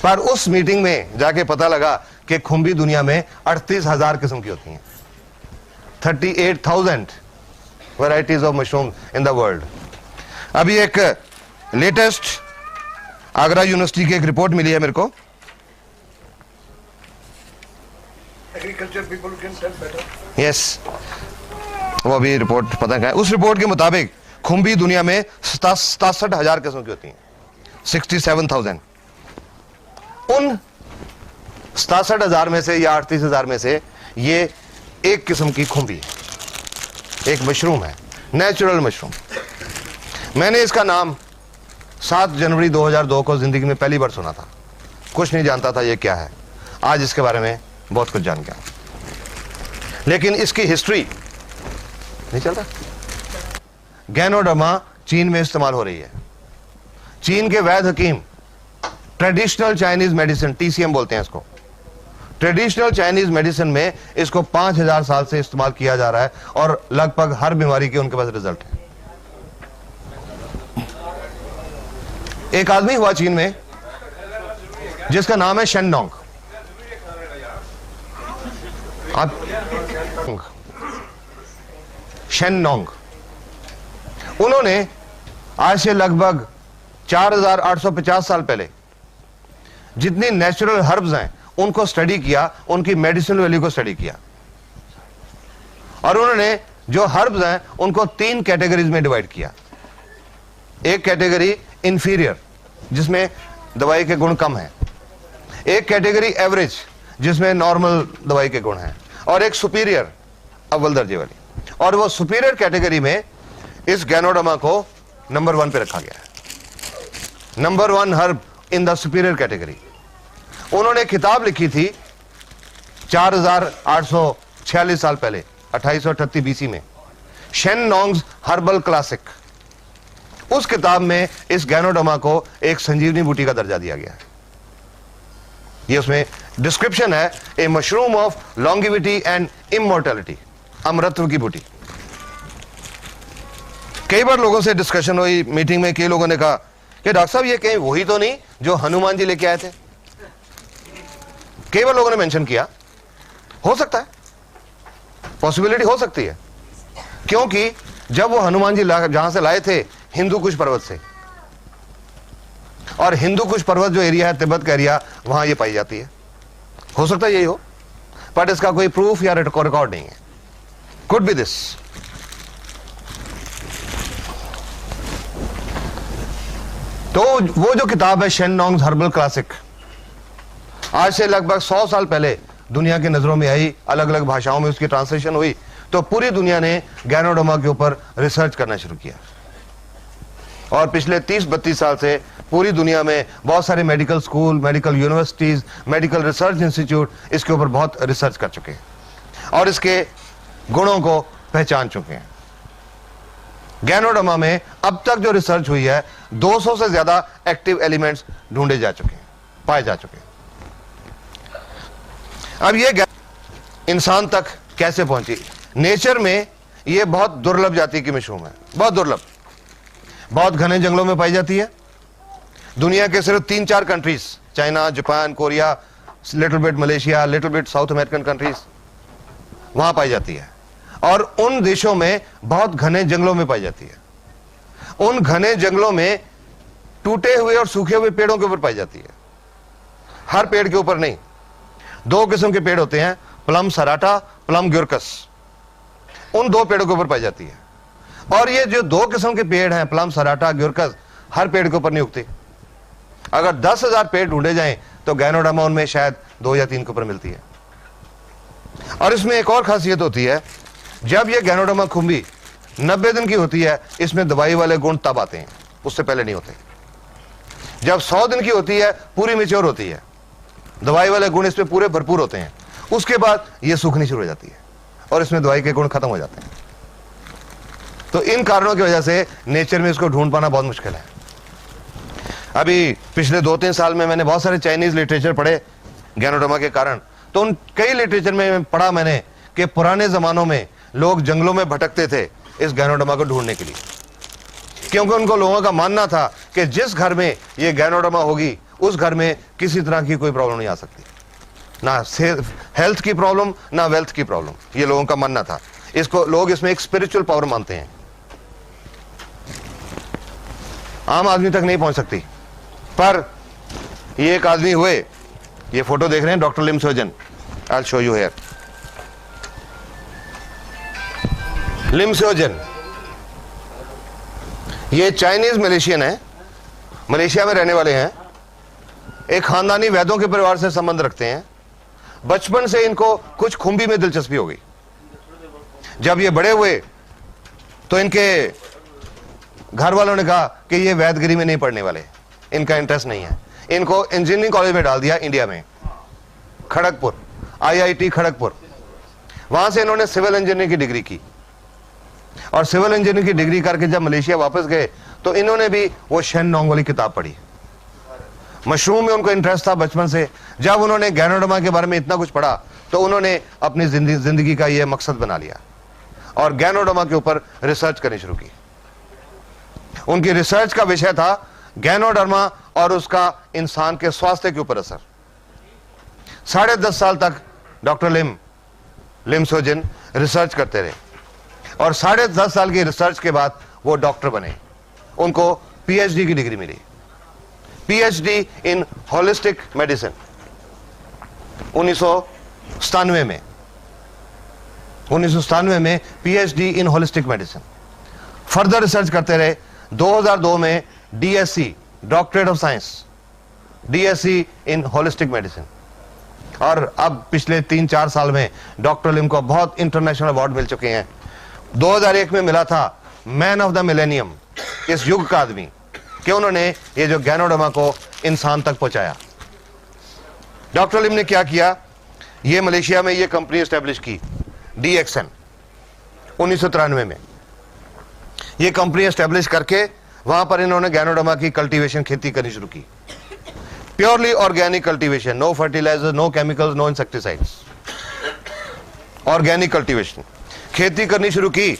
पर उस मीटिंग में जाके पता लगा कि खुम्बी दुनिया में 38,000 किस्म की होती हैं। 38,000 varieties of mushroom in the world. अभी एक लेटेस्ट आगरा यूनिवर्सिटी की एक रिपोर्ट मिली है मेरे को। Agriculture people can tell better. Yes, वो अभी रिपोर्ट पता है। उस रिपोर्ट के मुताबिक खुम्बी दुनिया में 67,000 किस्म की होती हैं, 67,000। उन 67,000 में से या 38,000 में से ये एक किस्म की खुम्बी है, एक मशरूम है, नेचुरल मशरूम। मैंने इसका नाम 7 जनवरी 2002 को जिंदगी में पहली बार सुना था, कुछ नहीं जानता था ये क्या है। आज इसके बारे में बहुत कुछ जान गया, लेकिन इसकी हिस्ट्री नहीं चलता। गैनोडर्मा चीन में इस्तेमाल हो रही है। चीन के वैद्य हकीम ट्रेडिशनल चाइनीज मेडिसिन, TCM बोलते हैं इसको, ट्रेडिशनल चाइनीज मेडिसिन में इसको 5,000 साल से इस्तेमाल किया जा रहा है और लगभग हर बीमारी के उनके पास रिजल्ट है। एक आदमी हुआ चीन में जिसका नाम है शेननोंग। शेननोंग, उन्होंने आज से लगभग 4,850 साल पहले जितनी नेचुरल हर्ब्स हैं उनको स्टडी किया, उनकी मेडिसिनल वैल्यू को स्टडी किया, और उन्होंने जो हर्ब्स हैं उनको 3 कैटेगरीज में डिवाइड किया। एक कैटेगरी इंफीरियर, जिसमें दवाई के गुण कम हैं, एक कैटेगरी एवरेज, जिसमें नॉर्मल दवाई के गुण हैं, और एक सुपीरियर, अव्वल दर्जे वाली। और वो सुपीरियर कैटेगरी में इस गैनोडर्मा को नंबर 1 पे रखा गया है, number 1 herb in the superior category. उन्होंने किताब लिखी थी 4,846 साल पहले, 2838 BC में, शेननोंग्स हर्बल क्लासिक। उस किताब में इस गैनोडर्मा को एक संजीवनी बूटी का दर्जा दिया गया है। ये उसमें डिस्क्रिप्शन है, a mushroom of longevity and immortality, अमरत्व की बूटी। कई बार लोगों से डिस्कशन हुई मीटिंग में, कई लोगों ने कहा कि डॉक्टर साहब ये कहीं वही तो नहीं जो हनुमान जी लेके आए थे। कई बार लोगों ने मेंशन किया, हो सकता है, पॉसिबिलिटी हो सकती है, क्योंकि जब वो हनुमान जी जहां से लाए थे हिंदू कुश पर्वत से, और हिंदू कुश पर्वत जो एरिया है, तिब्बत का एरिया, वहां ये पाई जाती है। हो सकता है यही हो, बट इसका कोई प्रूफ या रिकॉर्ड नहीं है। Could be this. तो वो जो किताब है शेननोंग्स हर्बल क्लासिक, आज से लगभग 100 साल पहले दुनिया की नजरों में आई, अलग अलग भाषाओं में उसकी ट्रांसलेशन हुई, तो पूरी दुनिया ने गैनोडर्मा के ऊपर रिसर्च करना शुरू किया। और पिछले 30-32 साल से पूरी दुनिया में बहुत सारे medical school, medical universities, medical research institute इसके ऊपर बहुत रिसर्च कर चुके हैं और इसके गुणों को पहचान चुके हैं। गैनोडर्मा में अब तक जो रिसर्च हुई है, 200 से ज्यादा एक्टिव एलिमेंट्स ढूंढे जा चुके हैं, पाए जा चुके हैं। अब ये इंसान तक कैसे पहुंची? नेचर में ये बहुत दुर्लभ जाति की मशरूम है, बहुत दुर्लभ, बहुत घने जंगलों में पाई जाती है। दुनिया के सिर्फ 3-4 countries, China, Japan, Korea, little bit Malaysia, little bit south American countries, वहां पाई जाती है। और उन देशों में बहुत घने जंगलों में पाई जाती है। उन घने जंगलों में टूटे हुए और सूखे हुए पेड़ों के ऊपर पाई जाती है, हर पेड़ के ऊपर नहीं। 2 किस्म के पेड़ होते हैं, प्लम सराटा, प्लम ग्यूरकस, उन 2 पेड़ों के ऊपर पाई जाती है। और ये जो 2 किस्म के पेड़ हैं, प्लम सराटा, ग्यूरकस, हर पेड़ के ऊपर नहीं उगते। अगर 10,000 पेड़ ढूंढे जाएं तो गैनोडर्मा उनमें शायद 2 या 3 के ऊपर मिलती है। और इसमें एक और खासियत होती है, जब ये गैनोडर्मा खुम्बी 90 दिन की होती है, इसमें दवाई वाले गुण तब आते हैं, उससे पहले नहीं होते। जब 100 दिन की होती है, पूरी मैच्योर होती है, दवाई वाले गुण इसमें पूरे भरपूर होते हैं, उसके बाद ये सूखनी शुरू हो जाती है और इसमें दवाई के गुण खत्म हो जाते हैं। तो इन कारणों की वजह से नेचर में इसको ढूंढ पाना बहुत मुश्किल है। अभी पिछले 2-3 साल में मैंने बहुत सारे चाइनीज लिटरेचर पढ़े गैनोडर्मा के कारण। तो उन कई लिटरेचर में पढ़ा मैंने कि पुराने जमानों में लोग जंगलों में भटकते थे इस गैनोडर्मा को ढूंढने के लिए, क्योंकि उनको लोगों का मानना था कि जिस घर में ये गैनोडर्मा होगी उस घर में किसी तरह की कोई प्रॉब्लम नहीं आ सकती, ना हेल्थ की प्रॉब्लम ना वेल्थ की प्रॉब्लम। ये लोगों का मानना था। इसको लोग इसमें एक स्पिरिचुअल पावर मानते हैं, आम आदमी तक नहीं पहुंच सकती। पर ये एक आदमी हुए, ये फोटो देख रहे हैं, डॉक्टर लिम सोजन, आई शो यू हियर। लिम सोजन ये चाइनीज मलेशियन है, मलेशिया में रहने वाले हैं, एक खानदानी वैद्यों के परिवार से संबंध रखते हैं। बचपन से इनको कुछ खुंबी में दिलचस्पी हो गई। जब ये बड़े हुए तो इनके घर वालों ने कहा कि ये वैदगिरी में नहीं पढ़ने वाले, इनका इंटरेस्ट नहीं है। इनको इंजीनियरिंग कॉलेज में डाल दिया इंडिया में, खड़गपुर, IIT खड़गपुर। वहां से इन्होंने सिविल इंजीनियरिंग की डिग्री की और सिविल इंजीनियरिंग की डिग्री करके जब मलेशिया वापस गए तो इन्होंने भी वो शेन नोंग वाली किताब पढ़ी। मशरूम में उनको इंटरेस्ट था बचपन से। जब उन्होंने गैनोडर्मा के बारे में इतना कुछ पढ़ा तो उन्होंने अपनी जिंदगी का ये मकसद बना लिया और गैनोडर्मा के ऊपर रिसर्च करनी शुरू की। उनकी रिसर्च का विषय था गैनोडर्मा और उसका इंसान के स्वास्थ्य के ऊपर असर। 10.5 साल तक डॉक्टर लिम सोजन रिसर्च करते रहे और 10.5 साल की रिसर्च के बाद वो डॉक्टर बने। उनको PhD की डिग्री मिली, PhD इन होलिस्टिक मेडिसिन 1997 में। 1997 में PhD इन होलिस्टिक मेडिसिन। फर्दर रिसर्च करते रहे। 2002 में DSc, doctorate of science, DSc in holistic medicine. और अब पिछले 3-4 साल में डॉक्टर लिम को बहुत इंटरनेशनल अवार्ड मिल चुके हैं। 2001 में मिला था मैन ऑफ द मिलेनियम, इस युग का आदमी, कि उन्होंने ये जो गैनोडर्मा को इंसान तक पहुंचाया। डॉक्टर लिम ने क्या किया, ये मलेशिया में ये कंपनी एस्टेब्लिश की, DXN 1993 में। ये कंपनी एस्टेब्लिश करके वहां पर इन्होंने गैनोडर्मा की कल्टीवेशन, खेती करनी शुरू की। Purely organic cultivation, no fertiliser, no chemicals, no insecticides, organic cultivation, खेती करनी शुरू की।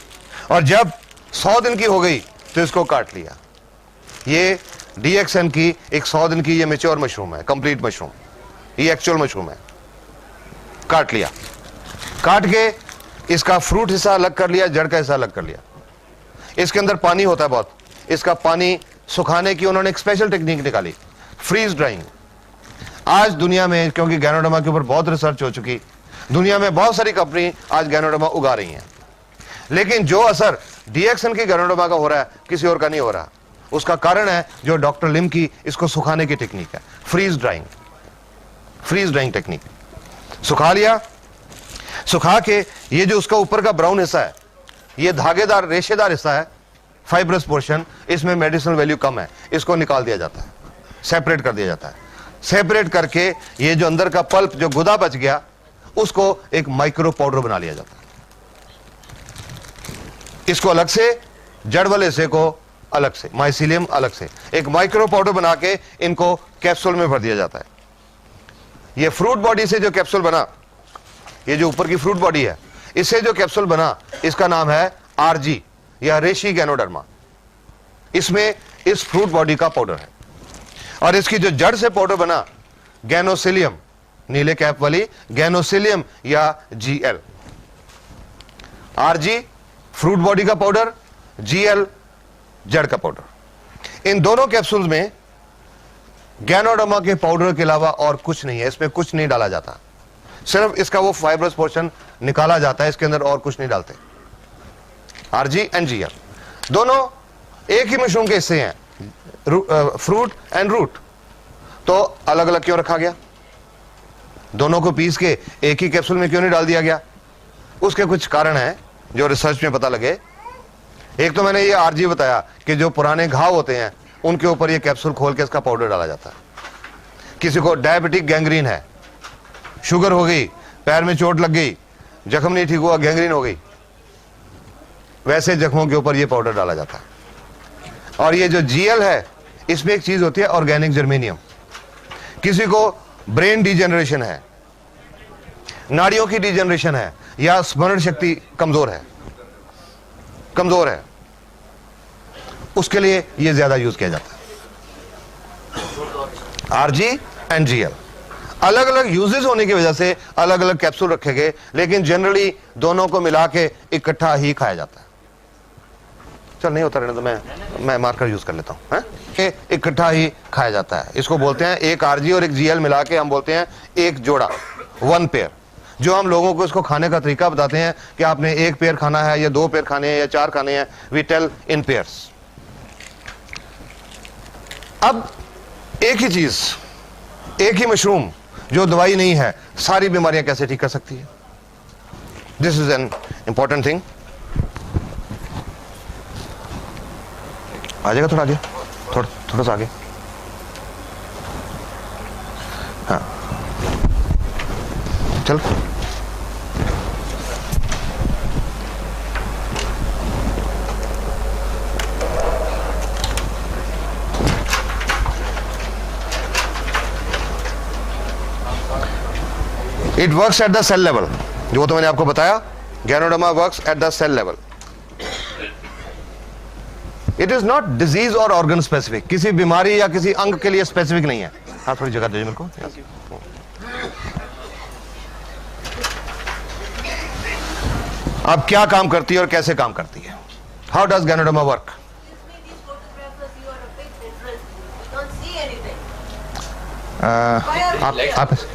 और जब 100 दिन की हो गई तो इसको काट लिया। ये DXN की एक 100 दिन की ये मैच्योर मशरूम है, कंप्लीट मशरूम, ये एक्चुअल मशरूम है। काट लिया, काट के इसका फ्रूट हिस्सा अलग कर लिया, जड़ का हिस्सा अलग कर लिया। इसके अंदर पानी होता है बहुत, इसका पानी सुखाने की उन्होंने एक स्पेशल टेक्निक निकाली, फ्रीज ड्राइंग। आज दुनिया में, क्योंकि गैनोडर्मा के ऊपर बहुत रिसर्च हो चुकी, दुनिया में बहुत सारी कंपनी आज गैनोडर्मा उगा रही हैं, लेकिन जो असर DXN की गैनोडर्मा का हो रहा है किसी और का नहीं हो रहा। उसका कारण है जो डॉक्टर लिम की इसको सुखाने की टेक्निक है, फ्रीज ड्राइंग टेक्निक। सुखा लिया, सुखा के ये जो उसका ऊपर का ब्राउन हिस्सा है, ये धागेदार रेशेदार हिस्सा है, फाइब्रस पोर्शन, इसमें मेडिसिनल वैल्यू कम है, इसको निकाल दिया जाता है, सेपरेट कर दिया जाता है। सेपरेट करके ये जो अंदर का पल्प, जो गुदा बच गया, उसको एक माइक्रो पाउडर बना लिया जाता है। इसको अलग से, जड़ वाले हिस्से को अलग से, माइसीलियम अलग से, एक माइक्रो पाउडर बना के इनको कैप्सूल में भर दिया जाता है। ये फ्रूट बॉडी से जो कैप्सूल बना, ये जो ऊपर की फ्रूट बॉडी है, इससे जो कैप्सूल बना, इसका नाम है RG या रेशी गैनोडर्मा। इसमें इस फ्रूट बॉडी का पाउडर है। और इसकी जो जड़ से पाउडर बना, गैनोसिलियम, नीले कैप वाली गैनोसिलियम या GL। RG फ्रूट बॉडी का पाउडर, GL जड़ का पाउडर। इन दोनों कैप्सूल्स में गैनोडर्मा के पाउडर के अलावा और कुछ नहीं है, इसमें कुछ नहीं डाला जाता, सिर्फ इसका वो फाइब्रस पोर्शन निकाला जाता है, इसके अंदर और कुछ नहीं डालते। RG एंड GL दोनों एक ही मशरूम के हिस्से हैं, फ्रूट एंड रूट। तो अलग अलग क्यों रखा गया? दोनों को पीस के एक ही कैप्सूल में क्यों नहीं डाल दिया गया? उसके कुछ कारण हैं जो रिसर्च में पता लगे। एक तो मैंने ये RG बताया कि जो पुराने घाव होते हैं उनके ऊपर ये कैप्सूल खोल के इसका पाउडर डाला जाता है। किसी को डायबिटिक गैंग्रीन है, शुगर हो गई, पैर में चोट लग गई, जख्म नहीं ठीक हुआ, गैंग्रीन हो गई, वैसे जख्मों के ऊपर ये पाउडर डाला जाता है। और ये जो GL है, इसमें एक चीज होती है ऑर्गेनिक जर्मेनियम। किसी को ब्रेन डिजेनरेशन है, नाड़ियों की डिजेनरेशन है, या स्मरण शक्ति कमजोर है, उसके लिए ये ज्यादा यूज किया जाता है। RG and GL। अलग अलग यूजेस होने की वजह से अलग अलग कैप्सूल रखे गए, लेकिन जनरली दोनों को मिला के इकट्ठा ही खाया जाता है। चल नहीं होता रहने तो मैं मार्कर यूज कर लेता हूं। इकट्ठा ही खाया जाता है। इसको बोलते हैं, एक RG और एक GL मिला के हम बोलते हैं एक जोड़ा, 1 पेयर। जो हम लोगों को इसको खाने का तरीका बताते हैं कि आपने 1 पेयर खाना है या 2 पेयर खाने हैं या 4 खाने हैं, वी टेल इन पेयर्स। अब एक ही चीज, एक ही मशरूम जो दवाई नहीं है, सारी बीमारियां कैसे ठीक कर सकती है? This is an important thing. आ जाएगा थोड़ा आगे, थोड़ा सा आगे। हाँ चल। It works at the cell level, जो तो मैंने आपको बताया, Ganoderma works at the cell level. It is not disease और ऑर्गन स्पेसिफिक, किसी बीमारी या किसी अंग के लिए स्पेसिफिक नहीं है। हाँ थोड़ी जगह दीजिए मेरे को। अब क्या काम करती है और कैसे काम करती है? How does ganoderma work?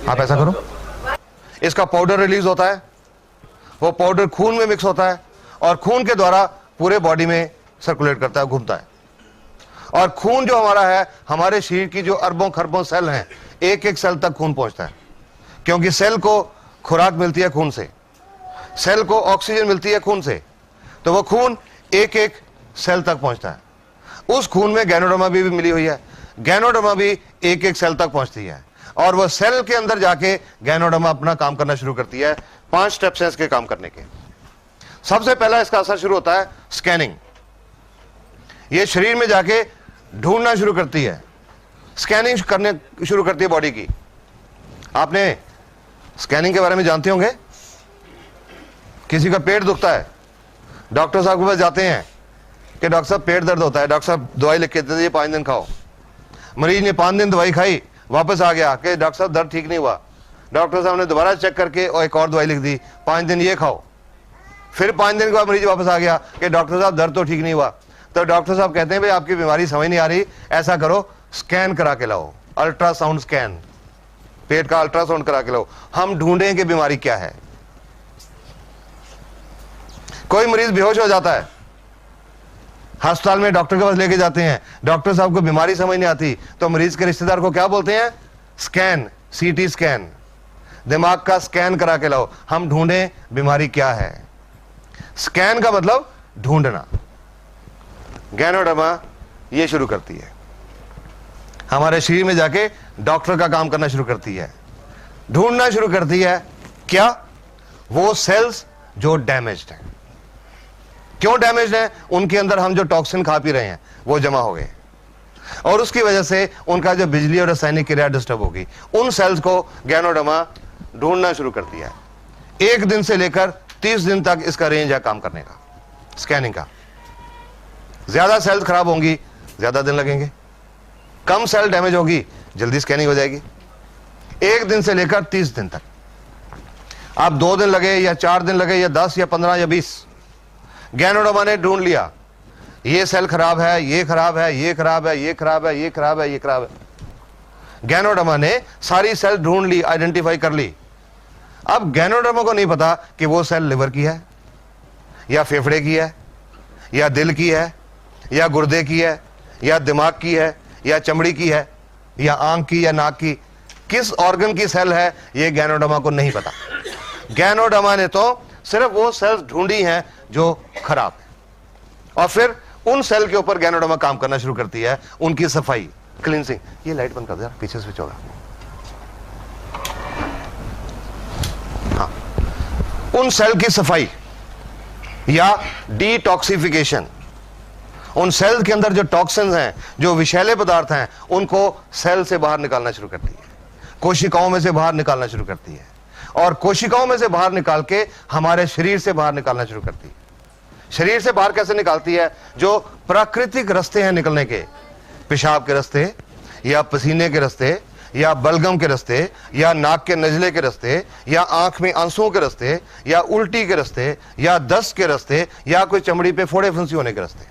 आप ऐसा करो, इसका पाउडर रिलीज होता है, वो पाउडर खून में मिक्स होता है और खून के द्वारा पूरे बॉडी में सर्कुलेट करता है, घूमता है। और खून जो हमारा है, हमारे शरीर की जो अरबों खरबों सेल हैं, एक एक सेल तक खून पहुंचता है, क्योंकि सेल को खुराक मिलती है खून से, सेल को ऑक्सीजन मिलती है खून से, तो वो खून एक एक सेल तक पहुंचता है। उस खून में गैनोडर्मा भी मिली हुई है, गैनोडर्मा भी एक एक सेल तक पहुंचती है और वह सेल के अंदर जाके गैनोडर्मा अपना काम करना शुरू करती है। 5 स्टेप्स हैं इसके काम करने के। सबसे पहला इसका असर शुरू होता है स्कैनिंग। ये शरीर में जाके ढूंढना शुरू करती है, स्कैनिंग करने शुरू करती है बॉडी की। आपने स्कैनिंग के बारे में जानते होंगे। किसी का पेट दुखता है, डॉक्टर साहब के पास जाते हैं कि डॉक्टर साहब पेट दर्द होता है, डॉक्टर साहब दवाई लिख के देते हैं 5 दिन खाओ। मरीज ने 5 दिन दवाई खाई, वापस आ गया कि डॉक्टर साहब दर्द ठीक नहीं हुआ। डॉक्टर साहब ने दोबारा चेक करके और एक और दवाई लिख दी, 5 दिन ये खाओ। फिर 5 दिन के बाद मरीज वापस आ गया कि डॉक्टर साहब दर्द तो ठीक नहीं हुआ। तो डॉक्टर साहब कहते हैं भाई आपकी बीमारी समझ नहीं आ रही, ऐसा करो स्कैन करा के लाओ, अल्ट्रासाउंड स्कैन, पेट का अल्ट्रासाउंड करा के लाओ, हम ढूंढें कि बीमारी क्या है। कोई मरीज बेहोश हो जाता है, अस्पताल में डॉक्टर के पास लेके जाते हैं, डॉक्टर साहब को बीमारी समझ नहीं आती, तो मरीज के रिश्तेदार को क्या बोलते हैं? स्कैन, CT स्कैन, दिमाग का स्कैन करा के लाओ, हम ढूंढें बीमारी क्या है। स्कैन का मतलब ढूंढना। गैनोडर्मा ये शुरू करती है, हमारे शरीर में जाके डॉक्टर का काम करना शुरू करती है, ढूंढना शुरू करती है क्या? वो सेल्स जो डैमेज्ड हैं। क्यों डैमेज्ड हैं? उनके अंदर हम जो टॉक्सिन खा पी रहे हैं वो जमा हो गए और उसकी वजह से उनका जो बिजली और रासायनिक क्रिया डिस्टर्ब होगी। उन सेल्स को गैनोडर्मा ढूंढना शुरू करती है। 1 दिन से लेकर 30 दिन तक इसका रेंज है काम करने का, स्कैनिंग का। ज्यादा सेल्स खराब होंगी, ज्यादा दिन लगेंगे, कम सेल डैमेज होगी, जल्दी स्कैनिंग हो जाएगी। 1 दिन से लेकर 30 दिन तक। आप 2 दिन लगे या 4 दिन लगे या 10 या 15 या 20, गैनोडर्मा ने ढूंढ लिया ये सेल खराब है, ये खराब है, ये खराब है, ये खराब है, ये खराब है, ये खराब है। गैनोडर्मा ने सारी सेल ढूंढ ली, आइडेंटिफाई कर ली। अब गैनोडर्मा को नहीं पता कि वो सेल लिवर की है या फेफड़े की है या दिल की है या गुर्दे की है या दिमाग की है या चमड़ी की है या आंख की या नाक की, किस ऑर्गन की सेल है ये गैनोडर्मा को नहीं पता। गैनोडर्मा ने तो सिर्फ वो सेल्स ढूंढी हैं जो खराब है और फिर उन सेल के ऊपर गैनोडर्मा काम करना शुरू करती है, उनकी सफाई, क्लींसिंग। ये लाइट बंद कर दे, पीछे स्विच होगा। हाँ, उन सेल की सफाई या डिटॉक्सिफिकेशन, उन सेल के अंदर जो टॉक्सिन्स हैं, जो विषैले पदार्थ हैं, उनको सेल से बाहर निकालना शुरू करती है, कोशिकाओं में से बाहर निकालना शुरू करती है और कोशिकाओं में से बाहर निकाल के हमारे शरीर से बाहर निकालना शुरू करती है। शरीर से बाहर कैसे निकालती है? जो प्राकृतिक रास्ते हैं निकलने के, पेशाब के रास्ते या पसीने के रास्ते, या बलगम के रास्ते, या नाक के नजले के रास्ते, या आंख में आंसुओं के रास्ते, या उल्टी के रास्ते, या दस्त के रास्ते, या कोई चमड़ी पे फोड़े फुंसी होने के रास्ते,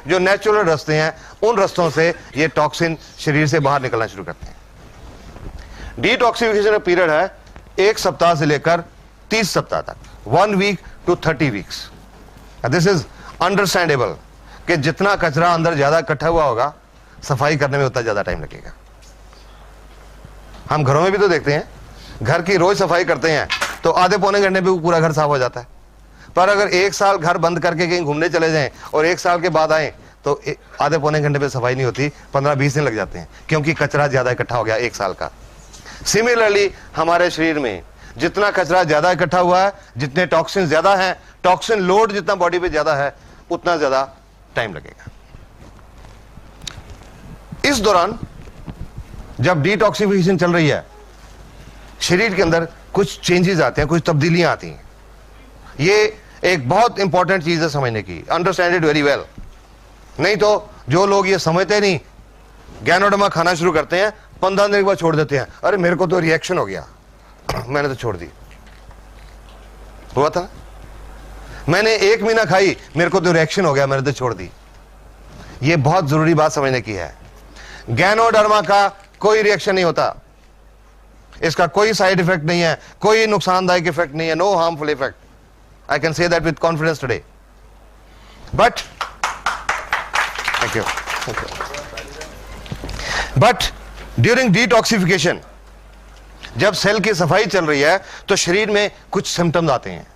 जो नेचुरल रास्ते हैं, उन रास्तों से ये टॉक्सिन शरीर से बाहर निकलना शुरू करते हैं। डिटॉक्सिफिकेशन पीरियड है 1 सप्ताह से लेकर 30 सप्ताह तक, 1 week to 30 weeks. This is understandable कि जितना कचरा अंदर ज्यादा इकट्ठा हुआ होगा, सफाई करने में उतना ज्यादा टाइम लगेगा। हम घरों में भी तो देखते हैं, घर की रोज सफाई करते हैं तो आधे पौने घंटे में पूरा घर साफ हो जाता है। पर अगर 1 साल घर बंद करके कहीं घूमने चले जाएं और 1 साल के बाद आए तो आधे पौने घंटे में सफाई नहीं होती, 15-20 दिन लग जाते हैं, क्योंकि कचरा ज्यादा इकट्ठा हो गया 1 साल का। सिमिलरली हमारे शरीर में जितना कचरा ज्यादा इकट्ठा हुआ है, जितने टॉक्सिन ज्यादा हैं, टॉक्सिन लोड जितना बॉडी पे ज्यादा है, उतना ज्यादा टाइम लगेगा। इस दौरान जब डिटॉक्सिफिकेशन चल रही है, शरीर के अंदर कुछ चेंजेस आते हैं, कुछ तब्दीलियां आती हैं। ये एक बहुत इंपॉर्टेंट चीज है समझने की, अंडरस्टैंड इट वेरी वेल। नहीं तो जो लोग ये समझते नहीं, गैनोडर्मा खाना शुरू करते हैं, 15 दिन के बाद छोड़ देते हैं। अरे मेरे को तो रिएक्शन हो गया, मैंने तो छोड़ दी। हुआ था, मैंने 1 महीना खाई, मेरे को तो रिएक्शन हो गया, मैंने तो छोड़ दी। ये बहुत जरूरी बात समझने की है। गैनोडर्मा का कोई रिएक्शन नहीं होता, इसका कोई साइड इफेक्ट नहीं है, कोई नुकसानदायक इफेक्ट नहीं है, no harmful effect. I can say that with confidence today. But, thank you. But during detoxification, जब सेल की सफाई चल रही है तो शरीर में कुछ सिम्टम्स आते हैं,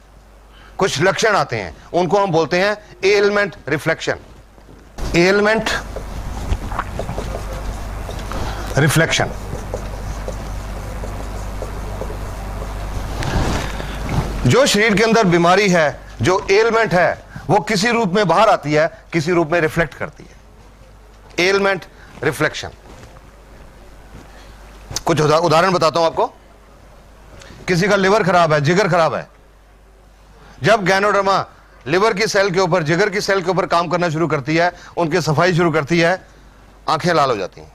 कुछ लक्षण आते हैं, उनको हम बोलते हैं एलिमेंट रिफ्लेक्शन। Element reflection. जो शरीर के अंदर बीमारी है, जो एलिमेंट है, वो किसी रूप में बाहर आती है, किसी रूप में रिफ्लेक्ट करती है। Element reflection. कुछ उदाहरण बताता हूं आपको। किसी का लिवर खराब है, जिगर खराब है, जब गैनोडर्मा लिवर की सेल के ऊपर, जिगर की सेल के ऊपर काम करना शुरू करती है, उनकी सफाई शुरू करती है, आंखें लाल हो जाती हैं।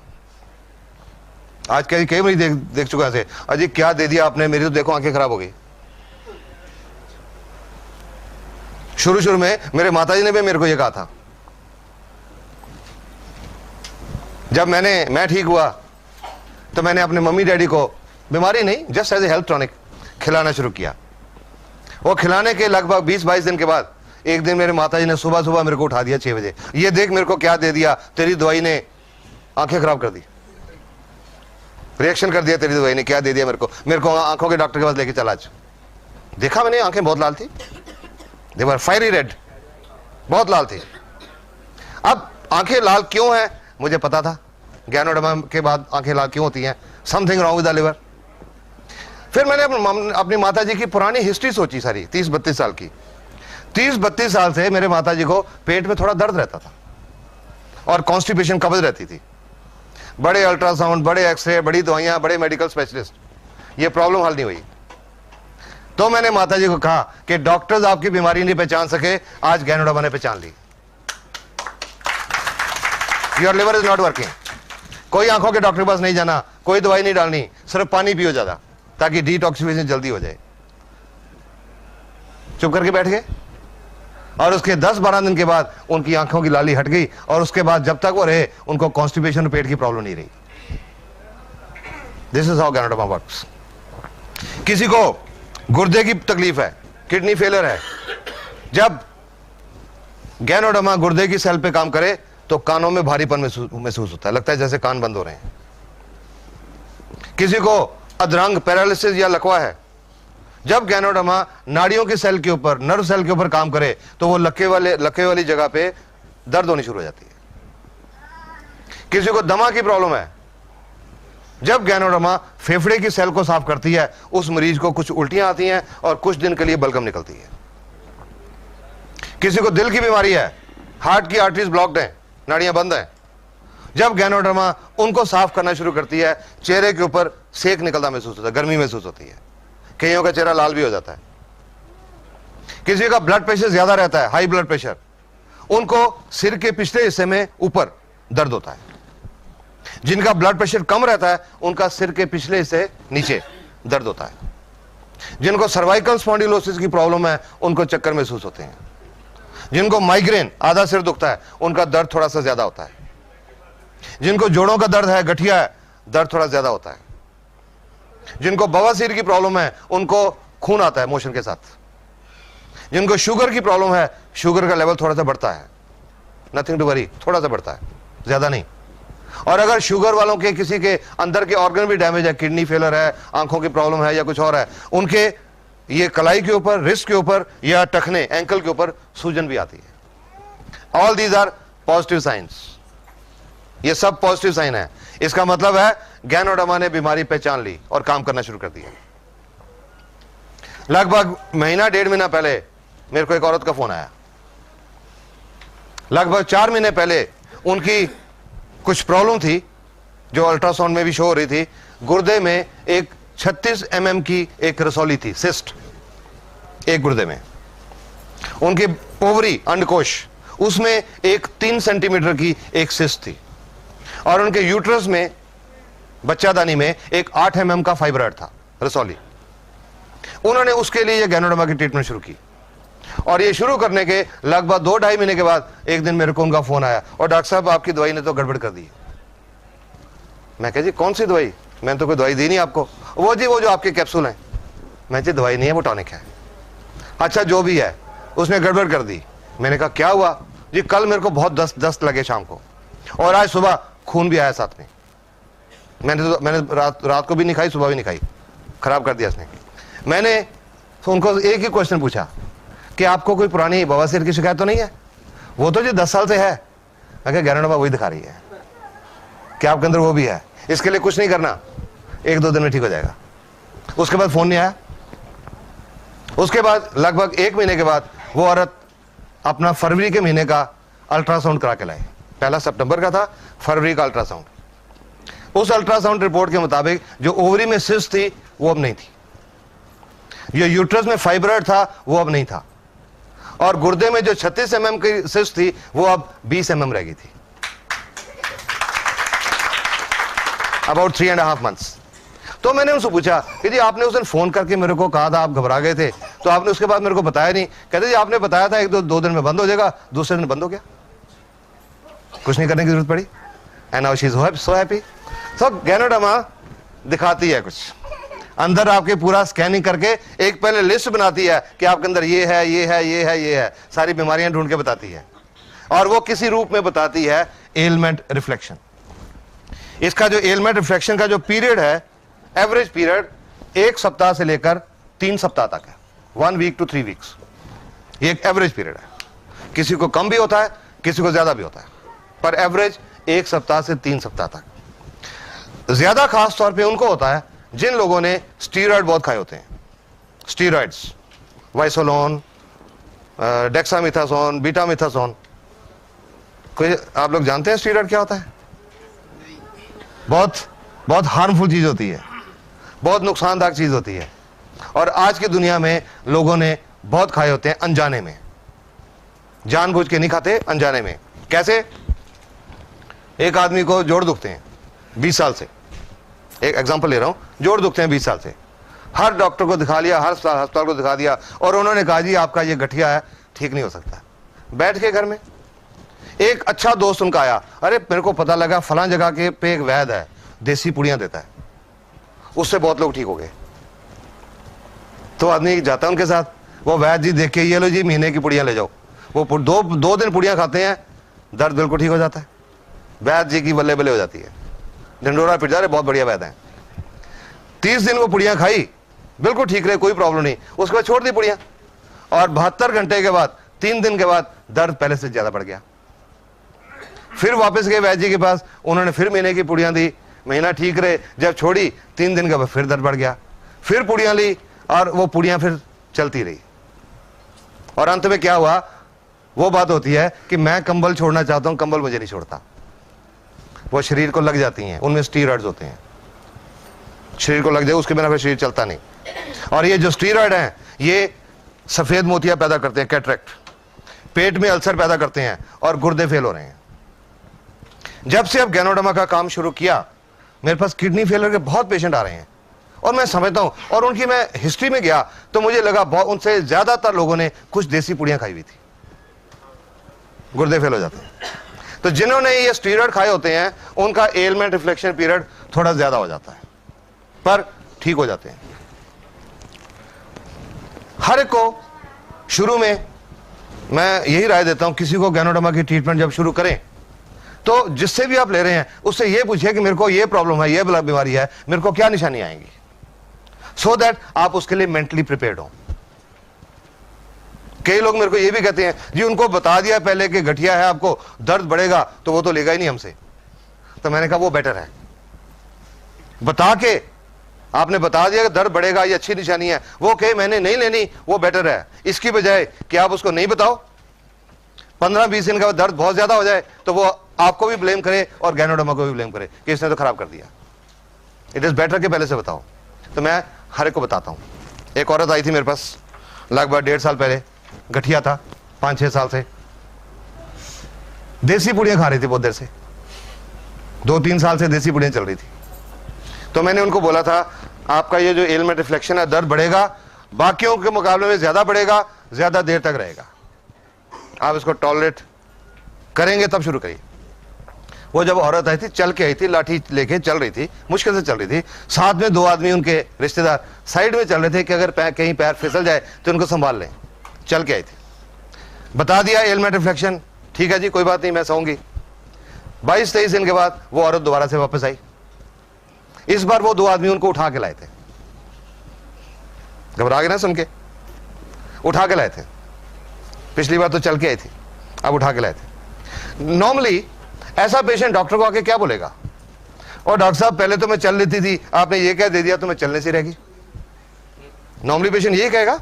आज कई मरीज देख चुका है, अजी क्या दे दिया आपने, मेरी तो देखो आंखें खराब हो गई। शुरू में मेरे माताजी ने भी मेरे को यह कहा था। जब मैं ठीक हुआ तो मैंने अपने मम्मी डैडी को, बीमारी नहीं, just as a health tonic खिलाना शुरू किया। वो खिलाने के लगभग 20-22 दिन के बाद एक दिन मेरे माताजी ने सुबह मेरे को उठा दिया 6 बजे, ये देख मेरे को क्या दे दिया, तेरी दवाई ने आंखें खराब कर दी, रिएक्शन कर दिया, तेरी दवाई ने क्या दे दिया मेरे को आंखों के डॉक्टर के पास लेके चला। आज देखा मैंने, आंखें बहुत लाल थी, they were fiery red, बहुत लाल थी। अब आंखें लाल क्यों है मुझे पता था, गैनोडर्मा के बाद आंखें लाल क्यों होती हैं, something wrong with the liver. फिर मैंने अपनी माता जी की पुरानी हिस्ट्री सोची सारी, 30-32 साल की। 30-32 साल से मेरे माता जी को पेट में थोड़ा दर्द रहता था और कॉन्स्टिपेशन, कब्ज रहती थी। बड़े अल्ट्रासाउंड, बड़े एक्सरे, बड़ी दवाइयां, बड़े मेडिकल स्पेशलिस्ट, ये प्रॉब्लम हल नहीं हुई। तो मैंने माताजी को कहा कि डॉक्टर्स आपकी बीमारी नहीं पहचान सके, आज गैनोडर्मा ने पहचान ली। Your liver is not working. कोई आंखों के डॉक्टर के पास नहीं जाना, कोई दवाई नहीं डालनी, सिर्फ पानी पियो ज्यादा, ताकि डिटॉक्सिफिकेशन जल्दी हो जाए। चुप करके बैठ गए और उसके 10-12 दिन के बाद उनकी आंखों की लाली हट गई और उसके बाद जब तक वो रहे उनको कॉन्स्टिपेशन और पेट की प्रॉब्लम नहीं रही। This is how ganoderma works. किसी को गुर्दे की तकलीफ है, किडनी फेलियर है, जब गैनोडर्मा गुर्दे की सेल पे काम करे तो कानों में भारीपन महसूस होता है, लगता है जैसे कान बंद हो रहे हैं। किसी को अधरंग, पैरालिसिस या लकवा है, जब गैनोडर्मा नाड़ियों की सेल के ऊपर, नर्व सेल के ऊपर काम करे तो वो लक्के वाली जगह पे दर्द होनी शुरू हो जाती है। किसी को दमा की प्रॉब्लम है, जब गैनोडर्मा फेफड़े की सेल को साफ करती है, उस मरीज को कुछ उल्टियां आती हैं और कुछ दिन के लिए बलगम निकलती है। किसी को दिल की बीमारी है, हार्ट की आर्टरीज ब्लॉक्ड हैं, नाड़ियां बंद हैं, जब गैनोडर्मा उनको साफ करना शुरू करती है, चेहरे के ऊपर सेक निकलता महसूस होता है, गर्मी महसूस होती है, कईयों का चेहरा लाल भी हो जाता है। किसी का ब्लड प्रेशर ज्यादा रहता है, हाई ब्लड प्रेशर, उनको सिर के पिछले हिस्से में ऊपर दर्द होता है। जिनका ब्लड प्रेशर कम रहता है उनका सिर के पिछले हिस्से नीचे दर्द होता है। जिनको सर्वाइकल स्पॉन्डिलोसिस की प्रॉब्लम है उनको चक्कर महसूस होते हैं। जिनको माइग्रेन, आधा सिर दुखता है, उनका दर्द थोड़ा सा ज्यादा होता है। जिनको जोड़ों का दर्द है, गठिया है, दर्द थोड़ा ज्यादा होता है। जिनको बवासीर की प्रॉब्लम है उनको खून आता है मोशन के साथ। जिनको शुगर की प्रॉब्लम है, शुगर का लेवल थोड़ा सा बढ़ता है, नथिंग टू वरी, थोड़ा सा बढ़ता है, ज्यादा नहीं। और अगर शुगर वालों के किसी के अंदर के ऑर्गन भी डैमेज है, किडनी फेलर है, आंखों की प्रॉब्लम है या कुछ और है, उनके ये कलाई के ऊपर, रिस्ट के ऊपर या टखने, एंकल के ऊपर सूजन भी आती है। All these are positive science. ये सब पॉजिटिव साइन है। इसका मतलब है गैनोडर्मा ने बीमारी पहचान ली और काम करना शुरू कर दिया। लगभग महीना, 1.5 महीना पहले मेरे को एक औरत का फोन आया। लगभग 4 महीने पहले उनकी कुछ प्रॉब्लम थी जो अल्ट्रासाउंड में भी शो हो रही थी। गुर्दे में एक 36 mm की एक रसौली थी, सिस्ट, एक गुर्दे में। उनकी ओवरी, अंडकोश, उसमें एक 3 सेंटीमीटर की एक सिस्ट थी। और उनके यूट्रस में, बच्चादानी में, एक 8 mm का फाइब्रॉइड था, रसौली। उन्होंने उसके लिए गैनोडर्मा की ट्रीटमेंट शुरू की। और ये शुरू करने के लगभग 2-2.5 महीने के बाद एक दिन मेरे को उनका फोन आया, और डॉक्टर साहब आपकी दवाई ने तो गड़बड़ कर दी। मैं कहा जी कौन सी दवाई? मैंने तो कोई दवाई दी नहीं आपको। वो जी वो जो आपके कैप्सूल हैं। मैं जी दवाई नहीं है, वो टॉनिक है। अच्छा जो भी है, उसने गड़बड़ कर दी। मैंने कहा क्या हुआ? जी कल मेरे को बहुत दस्त लगे शाम को, और आज सुबह खून भी आया साथ में। मैंने रात को भी नहीं खाई, सुबह भी नहीं खाई, खराब कर दिया इसने। मैंने उनको एक ही क्वेश्चन पूछा कि आपको कोई पुरानी बवासीर की शिकायत तो नहीं है? वो तो जी 10 साल से है। मैं कहा गैनोडर्मा वही दिखा रही है कि आपके अंदर वो भी है। इसके लिए कुछ नहीं करना, 1-2 दिन में ठीक हो जाएगा। उसके बाद फोन नहीं आया। उसके बाद लगभग 1 महीने के बाद वो औरत अपना फरवरी के महीने का अल्ट्रासाउंड करा के लाई। पहला सितंबर का था, फरवरी का अल्ट्रासाउंड। उस अल्ट्रासाउंड रिपोर्ट के मुताबिक जो ओवरी में सिस्ट थी वो अब नहीं थी, जो यूट्रस में फाइब्रॉइड था वो अब नहीं था, और गुर्दे में जो 36 mm की सिस्ट थी वो अब 20 mm रह गई थी। About 3.5 months। तो मैंने उनसे पूछा कि जी आपने उस दिन फोन करके मेरे को कहा था, आप घबरा गए थे, तो आपने उसके बाद मेरे को बताया नहीं। कहते जी आपने बताया था 1-2 दिन में बंद हो जाएगा, दूसरे दिन बंद हो गया, कुछ नहीं करने की जरूरत पड़ी। And now she is so happy. So ganoderma दिखाती है कुछ अंदर, आपके पूरा स्कैनिंग करके एक पहले लिस्ट बनाती है कि आपके अंदर ये है, ये है, ये है, ये है, सारी बीमारियां ढूंढ के बताती है। और वो किसी रूप में बताती है एलमेंट रिफ्लेक्शन। इसका जो एलमेंट रिफ्लेक्शन का जो पीरियड है, एवरेज पीरियड 1 सप्ताह से लेकर 3 सप्ताह तक है। 1 week to 3 weeks, ये एक एवरेज पीरियड है। किसी को कम भी होता है, किसी को ज्यादा भी होता है, पर एवरेज 1 सप्ताह से 3 सप्ताह तक। ज्यादा खास तौर पे उनको होता है जिन लोगों ने स्टीरॉयड बहुत खाए होते हैं। Steroids, Wysolone, dexamethasone, betamethasone. कोई आप लोग जानते हैं स्टीरॉयड क्या होता है? बहुत हार्मफुल चीज होती है, बहुत नुकसानदायक चीज होती है, और आज की दुनिया में लोगों ने बहुत खाए होते हैं अनजाने में। जानबूझ के नहीं खाते, अनजाने में। कैसे? एक आदमी को जोड़ दुखते हैं 20 साल से, एक एग्जांपल ले रहा हूं, जोड़ दुखते हैं 20 साल से, हर डॉक्टर को दिखा लिया, हर अस्पताल को दिखा दिया, और उन्होंने कहा जी आपका ये गठिया है, ठीक नहीं हो सकता। बैठ के घर में एक अच्छा दोस्त उनका आया, अरे मेरे को पता लगा फलां जगह के पे एक वैद्य है, देसी पुड़ियां देता है, उससे बहुत लोग ठीक हो गए। तो आदमी जाता है उनके साथ, वो वैद्य जी देख के, ये लो जी महीने की पुड़ियां ले जाओ। वो दो दिन पुड़ियां खाते हैं, दर्द बिल्कुल ठीक हो जाता है। वैद्य जी की बल्ले बल्ले हो जाती है, ढंडोरा पिट जा रहे, बहुत बढ़िया वैद्य है। 30 दिन वो पुड़ियां खाई, बिल्कुल ठीक रहे, कोई प्रॉब्लम नहीं। उसके बाद छोड़ दी पुड़ियां, और 72 घंटे के बाद, 3 दिन के बाद दर्द पहले से ज्यादा बढ़ गया। फिर वापस गए वैद्य जी के पास, उन्होंने फिर महीने की पुड़ियां दी, महीना ठीक रहे। जब छोड़ी 3 दिन के बाद फिर दर्द बढ़ गया, फिर पुड़ियां ली, और वो पुड़ियां फिर चलती रही। और अंत में क्या हुआ? वो बात होती है कि मैं कंबल छोड़ना चाहता हूं, कंबल मुझे नहीं छोड़ता। वो शरीर को लग जाती हैं, उनमें स्टीरॉयड्स होते हैं, शरीर को लग जाए, उसके बिना फिर शरीर चलता नहीं। और ये जो स्टीरॉयड हैं, ये सफेद मोतियां पैदा करते हैं, कैटरेक्ट, पेट में अल्सर पैदा करते हैं, और गुर्दे फेल हो रहे हैं। जब से अब गैनोडर्मा का काम शुरू किया, मेरे पास किडनी फेलियर के बहुत पेशेंट आ रहे हैं और मैं समझता हूं, और उनकी मैं हिस्ट्री में गया तो मुझे लगा उनसे ज्यादातर लोगों ने कुछ देसी पुड़ियां खाई हुई थी, गुर्दे फेल हो जाते हैं। तो जिन्होंने ये स्टीरॉयड खाए होते हैं उनका एलमेंट रिफ्लेक्शन पीरियड थोड़ा ज्यादा हो जाता है, पर ठीक हो जाते हैं। हर एक को शुरू में मैं यही राय देता हूं, किसी को गैनोडर्मा की ट्रीटमेंट जब शुरू करें तो जिससे भी आप ले रहे हैं उससे यह पूछिए कि मेरे को ये प्रॉब्लम है, ये बीमारी है, मेरे को क्या निशानी आएंगी, सो दैट आप उसके लिए मेंटली प्रिपेयर्ड हो। कई लोग मेरे को ये भी कहते हैं जी उनको बता दिया पहले कि गठिया है, आपको दर्द बढ़ेगा, तो वो तो लेगा ही नहीं हमसे। तो मैंने कहा वो बेटर है, बता के आपने बता दिया कि दर्द बढ़ेगा, ये अच्छी निशानी है, वो कहे मैंने नहीं लेनी, वो बेटर है, इसकी बजाय कि आप उसको नहीं बताओ, 15-20 दिन के बाद दर्द बहुत ज्यादा हो जाए तो वो आपको भी ब्लेम करे और गैनोडर्मा को भी ब्लेम करे कि इसने तो खराब कर दिया। इट इज बेटर कि पहले से बताओ। तो मैं हर एक को बताता हूं। एक औरत आई थी मेरे पास लगभग 1.5 साल पहले, गठिया था 5-6 साल से, देसी पुड़ियां खा रही थी बहुत देर से, 2-3 साल से देसी पुड़ियां चल रही थी। तो मैंने उनको बोला था आपका ये जो एलमेंट रिफ्लेक्शन है, दर्द बढ़ेगा, बाकियों के मुकाबले में ज्यादा बढ़ेगा, ज्यादा देर तक रहेगा, आप इसको टॉलरेट करेंगे तब शुरू करिए। वो जब औरत आई थी, चल के आई थी, लाठी लेके चल रही थी, मुश्किल से चल रही थी, साथ में 2 आदमी उनके रिश्तेदार साइड में चल रहे थे कि अगर कहीं पैर फिसल जाए तो उनको संभाल लें। चल के आई थी, बता दिया एलमेंट रिफ्लेक्शन, ठीक है जी कोई बात नहीं, मैं सोऊंगी। 22-23 दिन के बाद वो औरत दोबारा से वापस आई। इस बार वो 2 आदमी उनको उठा के लाए थे, घबरा गए ना सुन के, उठा के लाए थे। पिछली बार तो चल के आई थी, अब उठा के लाए थे। नॉर्मली ऐसा पेशेंट डॉक्टर को आके क्या बोलेगा, और डॉक्टर साहब पहले तो मैं चल लेती थी, आपने ये क्या दे दिया तो मैं चलने से रहेगी। नॉर्मली पेशेंट यही कहेगा,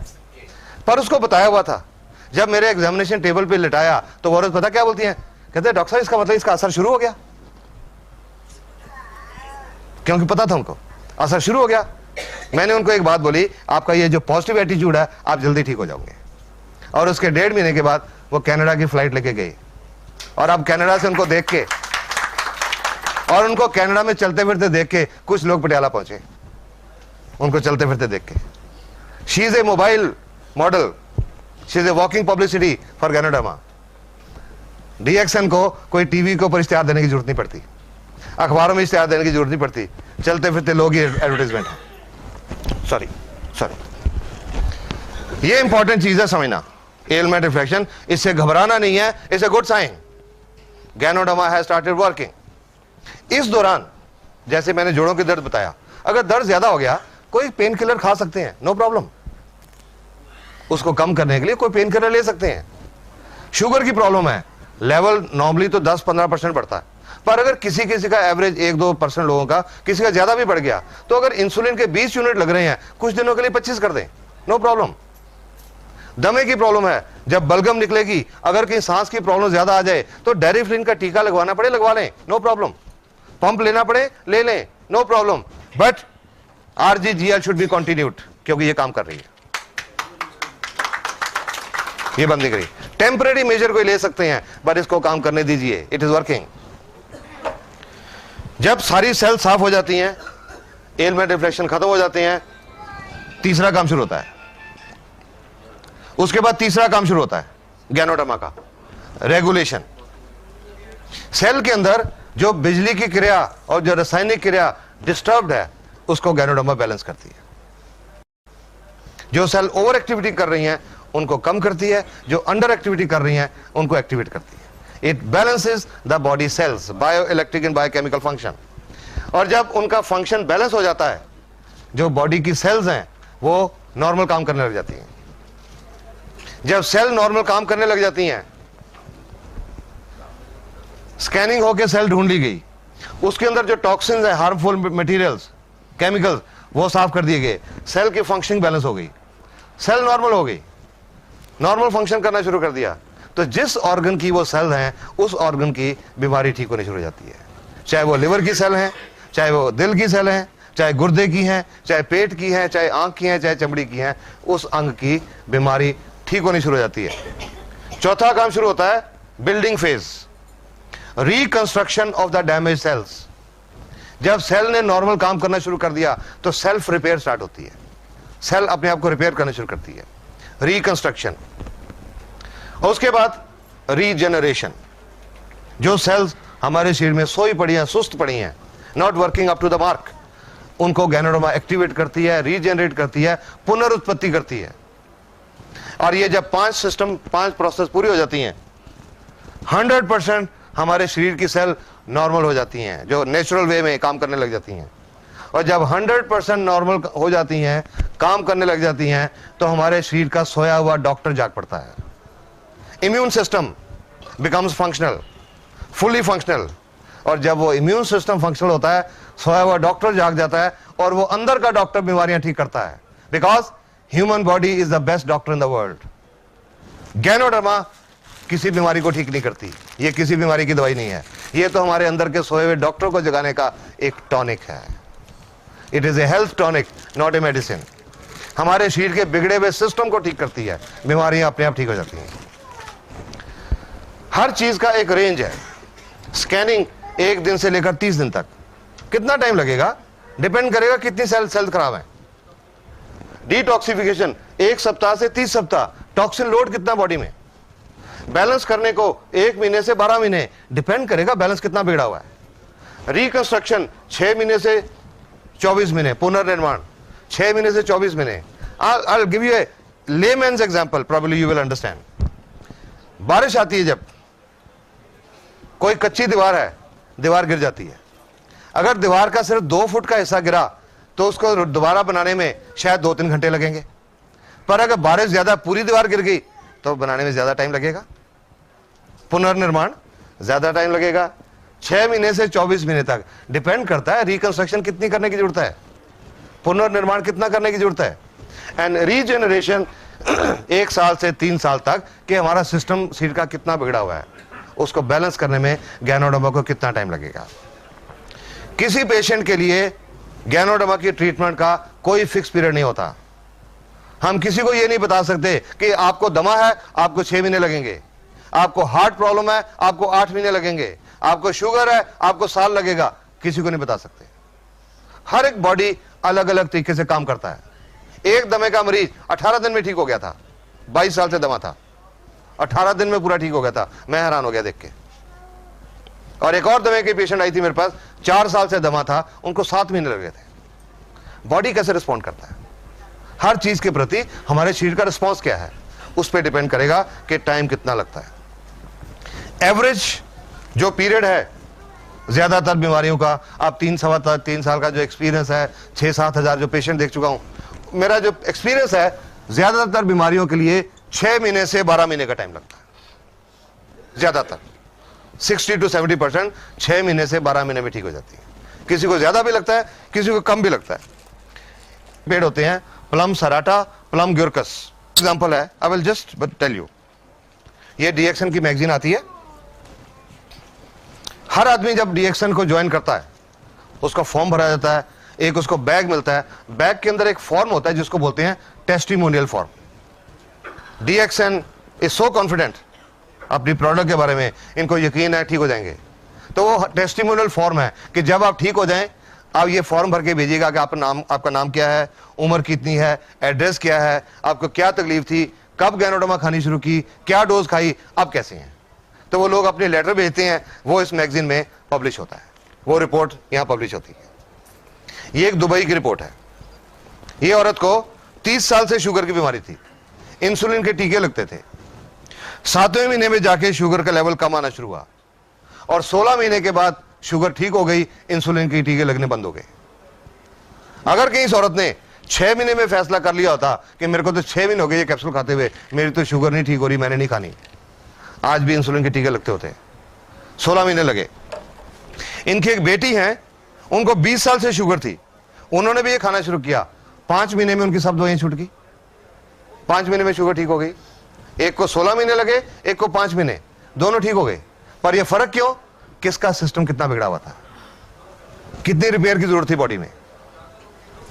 पर उसको बताया हुआ था। जब मेरे एग्जामिनेशन टेबल पे लिटाया तो वो औरत पता क्या बोलती है, कहते हैं डॉक्टर साहब इसका मतलब इसका असर शुरू हो गया, क्योंकि पता था उनको असर शुरू हो गया। मैंने उनको एक बात बोली, आपका ये जो पॉजिटिव एटीट्यूड है आप जल्दी ठीक हो जाओगे। और उसके 1.5 महीने के बाद वो कनाडा की फ्लाइट लेके गई, और अब कनाडा से उनको देख के, और उनको कनाडा में चलते फिरते देख के कुछ लोग पटियाला पहुंचे, उनको चलते फिरते देख के। She is a mobile model, she is a walking publicity for Ganoderma. DXN को कोई टीवी के ऊपर इश्तेहार देने की जरूरत नहीं पड़ती, अखबारों में इश्तेहार देने की जरूरत नहीं पड़ती, चलते फिरते लोग ही एडवर्टाइजमेंट है। सॉरी, ये इंपॉर्टेंट चीज है समझना, एलमेंट रिफ्लेक्शन, इससे घबराना नहीं है, it's a good sign. Ganoderma has started working. इस दौरान जैसे मैंने जोड़ों के दर्द बताया, अगर दर्द ज्यादा हो गया कोई पेन किलर खा सकते हैं, नो प्रॉब्लम, उसको कम करने के लिए कोई पेन किलर ले सकते हैं। शुगर की प्रॉब्लम है, लेवल नॉर्मली तो 10-15% बढ़ता है, पर अगर किसी का एवरेज 1-2% लोगों का, किसी का ज्यादा भी बढ़ गया, तो अगर इंसुलिन के 20 यूनिट लग रहे हैं, कुछ दिनों के लिए 25 कर दें, नो प्रॉब्लम। दमे की प्रॉब्लम है, जब बलगम निकलेगी, अगर कहीं सांस की प्रॉब्लम ज्यादा आ जाए तो डेरिफ्लिन का टीका लगवाना पड़े, लगवा लें, नो प्रॉब्लम। पंप लेना पड़े, ले लें, no problem. But RGGL should be continued, क्योंकि ये काम कर रही है, ये बंद नहीं करी। टेम्परेरी मेजर कोई ले सकते हैं, बट इसको काम करने दीजिए, इट इज वर्किंग। जब सारी सेल साफ हो जाती हैं, एलमेंट रिफ्लेक्शन खत्म हो जाते हैं, तीसरा काम शुरू होता है। उसके बाद तीसरा काम शुरू होता है गैनोडर्मा का, रेगुलेशन। सेल के अंदर जो बिजली की क्रिया और जो रासायनिक क्रिया डिस्टर्ब्ड है, उसको गैनोडर्मा बैलेंस करती है। जो सेल ओवर एक्टिविटी कर रही हैं उनको कम करती है, जो अंडर एक्टिविटी कर रही हैं उनको एक्टिवेट करती है। It balances the body cells, bio electric and biochemical function. और जब उनका फंक्शन बैलेंस हो जाता है, जो बॉडी की सेल्स हैं वो नॉर्मल काम करने लग जाती हैं। जब सेल नॉर्मल काम करने लग जाती हैं, स्कैनिंग होकर सेल ढूंढ ली गई, उसके अंदर जो टॉक्सिन्स है, हार्मफुल मटेरियल्स, केमिकल्स, वो साफ कर दिए गए, सेल की फंक्शनिंग बैलेंस हो गई, सेल नॉर्मल हो गई, नॉर्मल फंक्शन करना शुरू कर दिया, तो जिस ऑर्गन की वो सेल हैं, उस ऑर्गन की बीमारी ठीक होनी शुरू हो जाती है। चाहे वो लिवर की सेल हैं, चाहे वो दिल की सेल हैं, चाहे गुर्दे की हैं, चाहे पेट की हैं, चाहे आंख की हैं, चाहे चमड़ी की हैं, उस अंग की बीमारी ठीक होनी शुरू हो जाती है। चौथा काम शुरू होता है building phase. Reconstruction of the damage cells. जब सेल ने नॉर्मल काम करना शुरू कर दिया तो सेल्फ रिपेयर स्टार्ट होती है, सेल अपने आप को रिपेयर करना शुरू करती है, रिकंस्ट्रक्शन। और उसके बाद रीजेनरेशन। जो सेल्स हमारे शरीर में सोई पड़ी हैं, सुस्त पड़ी हैं, not working up to the mark, उनको गैनोडर्मा एक्टिवेट करती है, रीजेनरेट करती है, पुनरुत्पत्ति करती है। और ये जब 5 प्रोसेस पूरी हो जाती हैं, 100% हमारे शरीर की सेल नॉर्मल हो जाती हैं, जो नेचुरल वे में काम करने लग जाती हैं। और जब 100% नॉर्मल हो जाती हैं, काम करने लग जाती हैं, तो हमारे शरीर का सोया हुआ डॉक्टर जाग पड़ता है। Immune system becomes functional, fully functional. और जब वो इम्यून सिस्टम फंक्शनल होता है, सोया हुआ डॉक्टर जाग जाता है और वो अंदर का डॉक्टर बीमारियां ठीक करता है। Because human body is the best doctor in the world. Ganoderma किसी बीमारी को ठीक नहीं करती, ये किसी बीमारी की दवाई नहीं है, ये तो हमारे अंदर के सोए हुए डॉक्टर को जगाने का एक टॉनिक है। It is a health tonic, not a medicine. हमारे शरीर के बिगड़े हुए सिस्टम को ठीक करती है, बीमारियां अपने आप ठीक हो जाती हैं। हर चीज का एक रेंज है। स्कैनिंग 1 दिन से लेकर 30 दिन तक। कितना टाइम लगेगा डिपेंड करेगा कितनी सेल खराब है। डिटॉक्सिफिकेशन 1 सप्ताह से 30 सप्ताह। टॉक्सिन लोड कितना बॉडी में, बैलेंस करने को 1 महीने से 12 महीने, डिपेंड करेगा बैलेंस कितना बिगड़ा हुआ है। रिकंस्ट्रक्शन 6 महीने से 24 महीने, पुनर्निर्माण 6 महीने से 24 महीने। I'll give you a layman's example, probably you will understand. बारिश आती है, जब कोई कच्ची दीवार है, दीवार गिर जाती है। अगर दीवार का सिर्फ 2 फुट का हिस्सा गिरा तो उसको दोबारा बनाने में शायद 2-3 घंटे लगेंगे। पर अगर बारिश ज्यादा पूरी दीवार गिर गई तो बनाने में ज्यादा टाइम लगेगा, पुनर्निर्माण ज्यादा टाइम लगेगा। 6 महीने से 24 महीने तक डिपेंड करता है रिकंस्ट्रक्शन कितनी करने की जरूरत है, पुनर्निर्माण कितना करने की जरूरत है। एंड रीजेनरेशन 1 साल से 3 साल तक कि हमारा सिस्टम शरीर का कितना बिगड़ा हुआ है, उसको बैलेंस करने में गैनोडर्मा को कितना टाइम लगेगा। किसी पेशेंट के लिए गैनोडर्मा की ट्रीटमेंट का कोई फिक्स पीरियड नहीं होता। हम किसी को यह नहीं बता सकते कि आपको दमा है, आपको 6 महीने लगेंगे, आपको हार्ट प्रॉब्लम है, आपको 8 महीने लगेंगे, आपको शुगर है, आपको साल लगेगा। किसी को नहीं बता सकते। हर एक बॉडी अलग अलग तरीके से काम करता है। एक दमे का मरीज 18 दिन में ठीक हो गया था, 22 साल से दमा था, 18 दिन में पूरा ठीक हो गया था। मैं हैरान हो गया देख के। और एक और दमे की पेशेंट आई थी मेरे पास, 4 साल से दमा था, उनको 7 महीने लगे थे। बॉडी कैसे रिस्पॉन्ड करता है, हर चीज के प्रति हमारे शरीर का रिस्पॉन्स क्या है, उस पर डिपेंड करेगा कि टाइम कितना लगता है। एवरेज जो पीरियड है ज्यादातर बीमारियों का, आप 3 साल का जो एक्सपीरियंस है, 6-7 हजार जो पेशेंट देख चुका हूं, मेरा जो एक्सपीरियंस है, ज्यादातर बीमारियों के लिए 6 महीने से 12 महीने का टाइम लगता है। ज्यादातर 60 to 70% 6 महीने से 12 महीने में ठीक हो जाती है। किसी को ज्यादा भी लगता है, किसी को कम भी लगता है। पेड़ होते हैं प्लम सराटा, प्लम ग्यूरकस एग्जांपल है। I will just tell you, ये डीएक्सन की मैगजीन आती है। हर आदमी जब डीएक्सन को ज्वाइन करता है, उसका फॉर्म भरा जाता है, एक उसको बैग मिलता है। बैग के अंदर एक फॉर्म होता है जिसको बोलते हैं testimonial form. DXN is so confident अपनी प्रोडक्ट के बारे में, इनको यकीन है ठीक हो जाएंगे। तो वो टेस्टिमोनियल फॉर्म है कि जब आप ठीक हो जाएं, आप ये फॉर्म भर के भेजिएगा कि आपका नाम क्या है, उम्र कितनी है, एड्रेस क्या है, आपको क्या तकलीफ थी, कब गैनोडर्मा खानी शुरू की, क्या डोज खाई, अब कैसे हैं। तो वो लोग अपने लेटर भेजते हैं, वो इस मैगजीन में पब्लिश होता है, वो रिपोर्ट यहां पब्लिश होती है। ये एक दुबई की रिपोर्ट है। ये औरत को 30 साल से शुगर की बीमारी थी, इंसुलिन के टीके लगते थे। 7वें महीने में जाके शुगर का लेवल कम आना शुरू हुआ और 16 महीने के बाद शुगर ठीक हो गई, इंसुलिन के टीके लगने बंद हो गए। अगर कहीं इस औरत ने 6 महीने में फैसला कर लिया होता कि मेरे को तो 6 महीने हो गए ये कैप्सूल खाते हुए, मेरी तो शुगर नहीं ठीक हो रही, मैंने नहीं खानी, आज भी इंसुलिन के टीके लगते होते। 16 महीने लगे। इनकी एक बेटी है, उनको 20 साल से शुगर थी, उन्होंने भी ये खाना शुरू किया। 5 महीने में उनकी सब दवाइयां छूट गई, 5 महीने में शुगर ठीक हो गई। एक को 16 महीने लगे, एक को 5 महीने, दोनों ठीक हो गए। पर यह फर्क क्यों? किसका सिस्टम कितना बिगड़ा हुआ था, कितनी रिपेयर की जरूरत थी बॉडी में।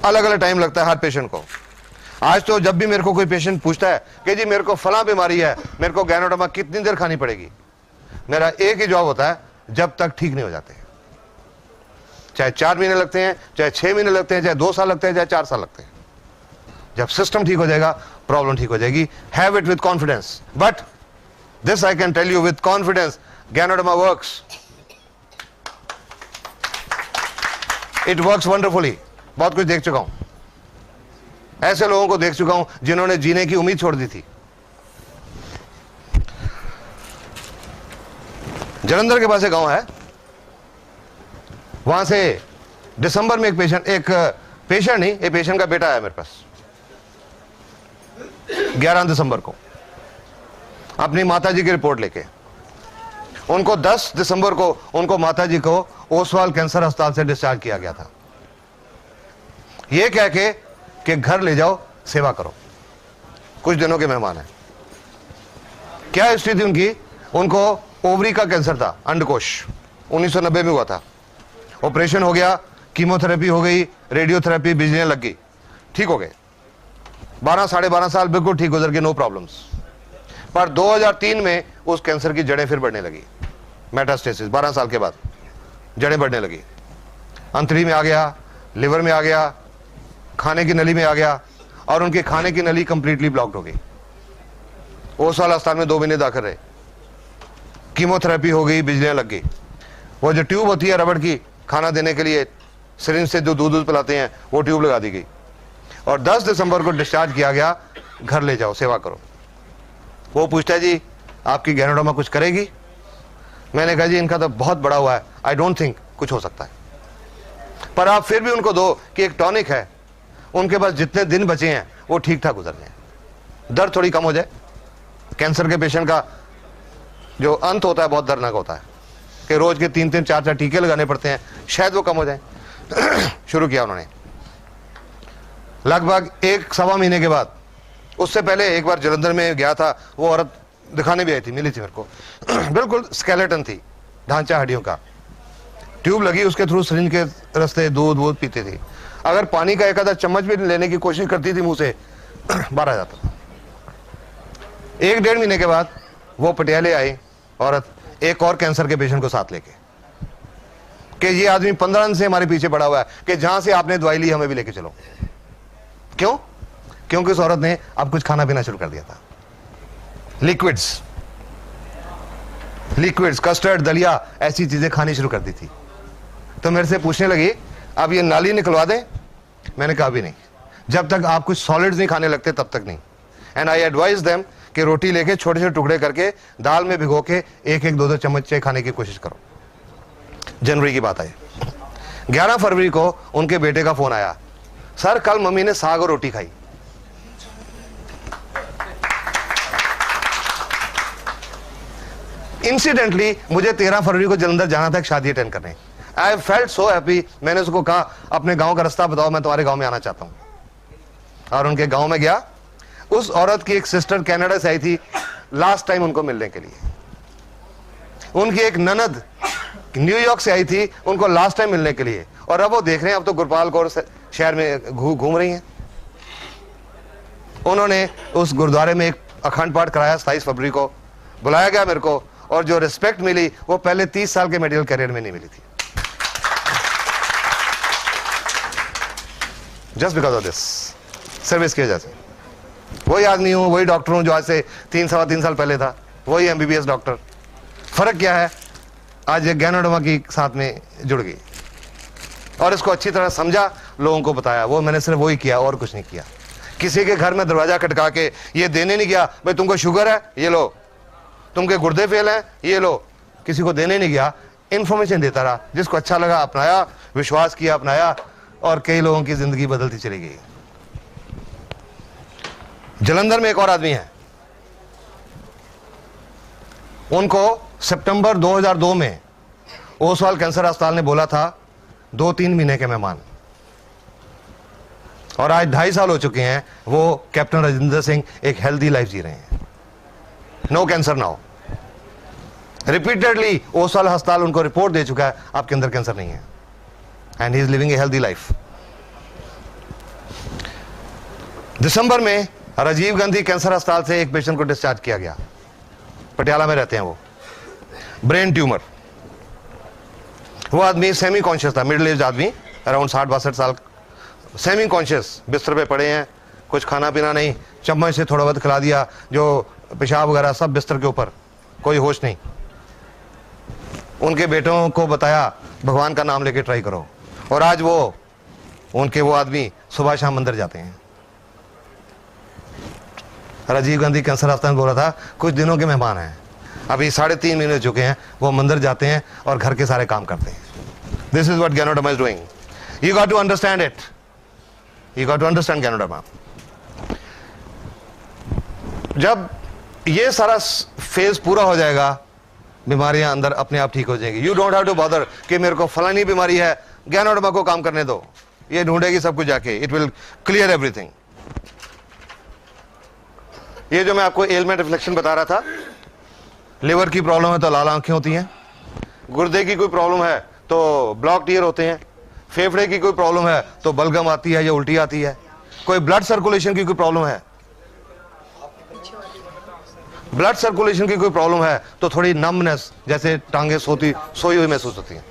अलग अलग टाइम लगता है हर पेशेंट को। आज तो जब भी मेरे को कोई पेशेंट पूछता है कि जी मेरे को फला बीमारी है, मेरे को गैनोडर्मा कितनी देर खानी पड़ेगी, मेरा एक ही जवाब होता है, जब तक ठीक नहीं हो जाते। चाहे 4 महीने लगते हैं, चाहे 6 महीने लगते हैं, चाहे 2 साल लगते हैं, चाहे 4 साल लगते हैं। जब सिस्टम ठीक हो जाएगा, प्रॉब्लम ठीक हो जाएगी। Have it with confidence, but this I can tell you with confidence, Ganoderma works. It works wonderfully. बहुत कुछ देख चुका हूं, ऐसे लोगों को देख चुका हूं जिन्होंने जीने की उम्मीद छोड़ दी थी। जलंधर के पास एक गांव है, वहां से दिसंबर में एक पेशेंट नहीं, एक पेशेंट का बेटा आया मेरे पास 11 दिसंबर को अपनी माताजी की रिपोर्ट लेके। उनको 10 दिसंबर को उनको माताजी को ओसवाल कैंसर अस्पताल से डिस्चार्ज किया गया था, यह कह के कि घर ले जाओ, सेवा करो, कुछ दिनों के मेहमान हैं। क्या स्थिति उनकी? उनको ओवरी का कैंसर था, अंडकोश, 1990 में हुआ था। ऑपरेशन हो गया, कीमोथेरेपी हो गई, रेडियोथेरेपी, बिजलियां लग गई, ठीक हो गए। 12 साढ़े 12 साल बिल्कुल ठीक गुजर के, नो प्रॉब्लम्स। पर 2003 में उस कैंसर की जड़ें फिर बढ़ने लगी, मेटास्टेसिस। 12 साल के बाद जड़ें बढ़ने लगी, अंतड़ी में आ गया, लिवर में आ गया, खाने की नली में आ गया, और उनके खाने की नली कंप्लीटली ब्लॉक्ड हो गई। ओसवाल अस्पताल में 2 महीने दाखिल रहे, कीमोथेरेपी हो गई, बिजलियां लग गई। वो जो ट्यूब होती है रबड़ की, खाना देने के लिए सिरिंज से जो दूध पिलाते हैं, वो ट्यूब लगा दी गई, और 10 दिसंबर को डिस्चार्ज किया गया, घर ले जाओ, सेवा करो। वो पूछता है, जी आपकी गैनोडर्मा कुछ करेगी? मैंने कहा, जी इनका तो बहुत बड़ा हुआ है, आई डोंट थिंक कुछ हो सकता है, पर आप फिर भी उनको दो कि एक टॉनिक है, उनके पास जितने दिन बचे हैं वो ठीक ठाक गुजर जाए, दर्द थोड़ी कम हो जाए। कैंसर के पेशेंट का जो अंत होता है बहुत दर्दनाक होता है कि रोज के 3-3 4-4 टीके लगाने पड़ते हैं, शायद वो कम हो जाए। शुरू किया उन्होंने लगभग 1-1.25 महीने के बाद। उससे पहले एक बार जलंधर में गया था, वो औरत दिखाने भी आई थी, मिली थी मेरे को। बिल्कुल स्केलेटन थी, ढांचा हड्डियों का, ट्यूब लगी, उसके थ्रू सिरिंज के रास्ते दूध पीती थी। अगर पानी का एक आधा चम्मच भी लेने की कोशिश करती थी मुंह से, बाहर आ जाता था। 1-1.5 महीने के बाद वो पटियाले आई औरत, एक और कैंसर के पेशेंट को साथ लेके, कि ये आदमी 15 दिन से हमारे पीछे पड़ा हुआ है कि जहां से आपने दवाई ली हमें भी लेके चलो। क्यों? क्योंकि उस औरत ने अब कुछ खाना पीना शुरू कर दिया था, लिक्विड्स, कस्टर्ड, दलिया, ऐसी चीजें खानी शुरू कर दी थी। तो मेरे से पूछने लगी, अब ये नाली निकलवा दें? मैंने कहा भी नहीं, जब तक आप कुछ सॉलिड्स नहीं खाने लगते तब तक नहीं। एंड आई एडवाइज देम कि रोटी लेके छोटे छोटे टुकड़े करके दाल में भिगो के 1-1, 2-2 चम्मच खाने की कोशिश करो। जनवरी की बात आई, 11 फरवरी को उनके बेटे का फोन आया, सर कल मम्मी ने साग और रोटी खाई। इंसिडेंटली मुझे 13 फरवरी को जलंधर जाना था एक शादी अटेंड करने। I felt so happy. मैंने उसको कहा, अपने गांव का रास्ता बताओ, मैं तुम्हारे गांव में आना चाहता हूं। और उनके गांव में गया। उस औरत की एक सिस्टर कनाडा से आई थी लास्ट टाइम उनको मिलने के लिए। उनकी एक ननद न्यूयॉर्क से आई थी उनको लास्ट टाइम मिलने के लिए, और अब वो देख रहे हैं अब तो गुरपाल कौर शहर में घूम रही हैं। उन्होंने उस गुरुद्वारे में एक अखंड पाठ कराया। 27 फरवरी को बुलाया गया मेरे को, और जो रिस्पेक्ट मिली वो पहले 30 साल के मेडिकल करियर में नहीं मिली थी। Just because of this service की वजह से। वही आदमी हूं, वही डॉक्टर हूं जो आज से 3-3.25 साल पहले था, वही एमबीबीएस डॉक्टर। फर्क क्या है, आज ये गैनोडर्मा की साथ में जुड़ गई और इसको अच्छी तरह समझा, लोगों को बताया। वो मैंने सिर्फ वही किया और कुछ नहीं किया। किसी के घर में दरवाजा खटका के ये देने नहीं गया, भाई तुमको शुगर है ये लो, तुमके गुर्दे फेल हैं ये लो, किसी को देने नहीं गया। इंफॉर्मेशन देता रहा, जिसको अच्छा लगा अपनाया, विश्वास किया अपनाया, और कई लोगों की जिंदगी बदलती चली गई। जलंधर में एक और आदमी है, उनको सितंबर 2002 में ओसवाल कैंसर अस्पताल ने बोला था 2-3 महीने के मेहमान, और आज 2.5 साल हो चुके हैं। वो कैप्टन राजेंद्र सिंह एक हेल्दी लाइफ जी रहे हैं, no cancer now. Repeatedly Oswal अस्पताल उनको रिपोर्ट दे चुका है आपके अंदर कैंसर नहीं है, and he is living a healthy life. दिसंबर में राजीव गांधी कैंसर अस्पताल से एक पेशेंट को डिस्चार्ज किया गया, पटियाला में रहते हैं वो, ब्रेन ट्यूमर। वो आदमी सेमी कॉन्शियस था, मिडिल एज आदमी, अराउंड 60-62 साल, सेमी कॉन्शियस, बिस्तर पे पड़े हैं, कुछ खाना पीना नहीं, चम्मच से थोड़ा बहुत खिला दिया, जो पेशाब वगैरह सब बिस्तर के ऊपर, कोई होश नहीं। उनके बेटों को बताया भगवान का नाम लेके ट्राई करो, और आज वो आदमी सुबह शाम मंदिर जाते हैं। राजीव गांधी कैंसर अस्पताल में बोला था कुछ दिनों के मेहमान हैं, अभी 3.5 महीने हो चुके हैं, वो मंदिर जाते हैं और घर के सारे काम करते हैं। This is what Ganoderma is doing. You got to understand it, you got to understand Ganoderma. जब ये सारा फेज पूरा हो जाएगा, बीमारियां अंदर अपने आप ठीक हो जाएंगी। You don't have to bother कि मेरे को फलानी बीमारी है, ज्ञानोडर्मा को काम करने दो, ये ढूंढेगी सब कुछ जाके, इट विल क्लियर एवरीथिंग। ये जो मैं आपको एलमेंट रिफ्लेक्शन बता रहा था, लिवर की प्रॉब्लम है तो लाल आंखें होती हैं, गुर्दे की कोई प्रॉब्लम है तो ब्लॉक ईयर होते हैं, फेफड़े की कोई प्रॉब्लम है तो बलगम आती है या उल्टी आती है, कोई ब्लड सर्कुलेशन की कोई प्रॉब्लम है, ब्लड सर्कुलेशन की कोई प्रॉब्लम है तो थोड़ी नमनेस, जैसे टांगे सोई हुई महसूस होती हैं।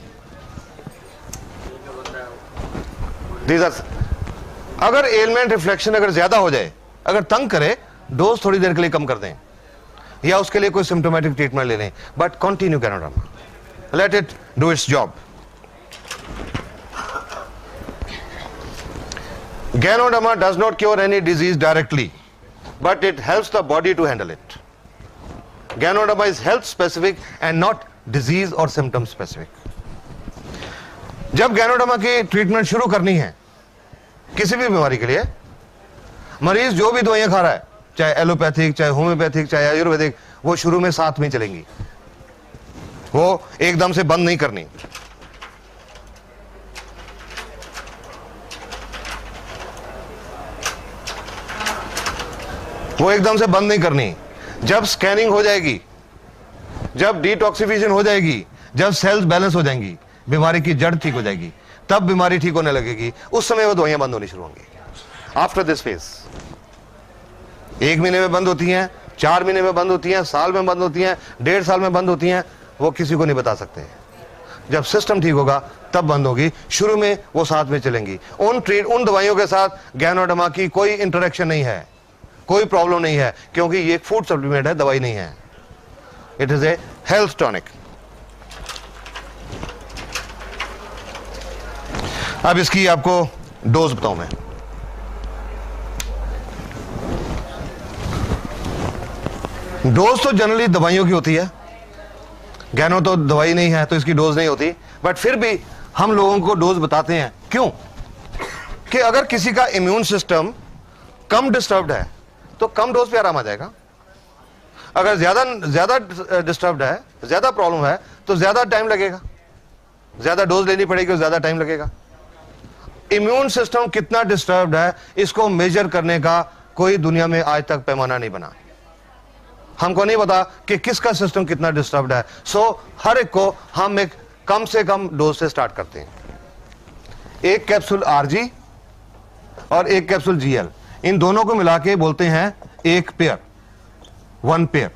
अगर एलमेंट रिफ्लेक्शन अगर ज्यादा हो जाए, अगर तंग करे, डोज थोड़ी देर के लिए कम कर दें या उसके लिए कोई सिम्टोमेटिक ट्रीटमेंट ले लें, but continue Ganoderma, let it do its job. Ganoderma does not cure any disease directly, but it helps the body to handle it. Gyanoderma is health specific and not disease or symptom specific. जब ज्ञानोडर्मा की treatment शुरू करनी है किसी भी बीमारी के लिए, मरीज जो भी दवाइयां खा रहा है, चाहे एलोपैथिक, चाहे होम्योपैथिक, चाहे आयुर्वेदिक, वो शुरू में साथ में चलेंगी, वो एकदम से बंद नहीं करनी। वो एकदम से बंद नहीं करनी। जब स्कैनिंग हो जाएगी, जब डिटॉक्सिफिकेशन हो जाएगी, जब सेल्स बैलेंस हो जाएंगी, बीमारी की जड़ ठीक हो जाएगी, तब बीमारी ठीक होने लगेगी, उस समय वो दवाइयां बंद होनी शुरू होंगी। आफ्टर दिस फेज 1 महीने में बंद होती हैं, 4 महीने में बंद होती हैं, साल में बंद होती हैं, 1.5 साल में बंद होती हैं, वो किसी को नहीं बता सकते। जब सिस्टम ठीक होगा तब बंद होगी, शुरू में वो साथ में चलेंगी। उन दवाइयों के साथ ज्ञानोडर्मा की कोई इंटरेक्शन नहीं है, कोई प्रॉब्लम नहीं है, क्योंकि ये फूड सप्लीमेंट है, दवाई नहीं है। It is a health tonic. अब इसकी आपको डोज बताऊं मैं। डोज तो जनरली दवाइयों की होती है, ज्ञानो तो दवाई नहीं है तो इसकी डोज नहीं होती, बट फिर भी हम लोगों को डोज बताते हैं। क्यों? कि अगर किसी का इम्यून सिस्टम कम डिस्टर्ब्ड है तो कम डोज पे आराम आ जाएगा, अगर ज्यादा डिस्टर्ब्ड है, ज्यादा प्रॉब्लम है, तो ज्यादा टाइम लगेगा, ज्यादा डोज लेनी पड़ेगी और ज्यादा टाइम लगेगा। इम्यून सिस्टम कितना डिस्टर्ब्ड है, इसको मेजर करने का कोई दुनिया में आज तक पैमाना नहीं बना। हमको नहीं पता कि किसका सिस्टम कितना डिस्टर्ब्ड है, सो हर एक को हम एक कम से कम डोज से स्टार्ट करते हैं। एक कैप्सूल आरजी और एक कैप्सूल जीएल, इन दोनों को मिला के बोलते हैं एक पेयर, 1 पेयर।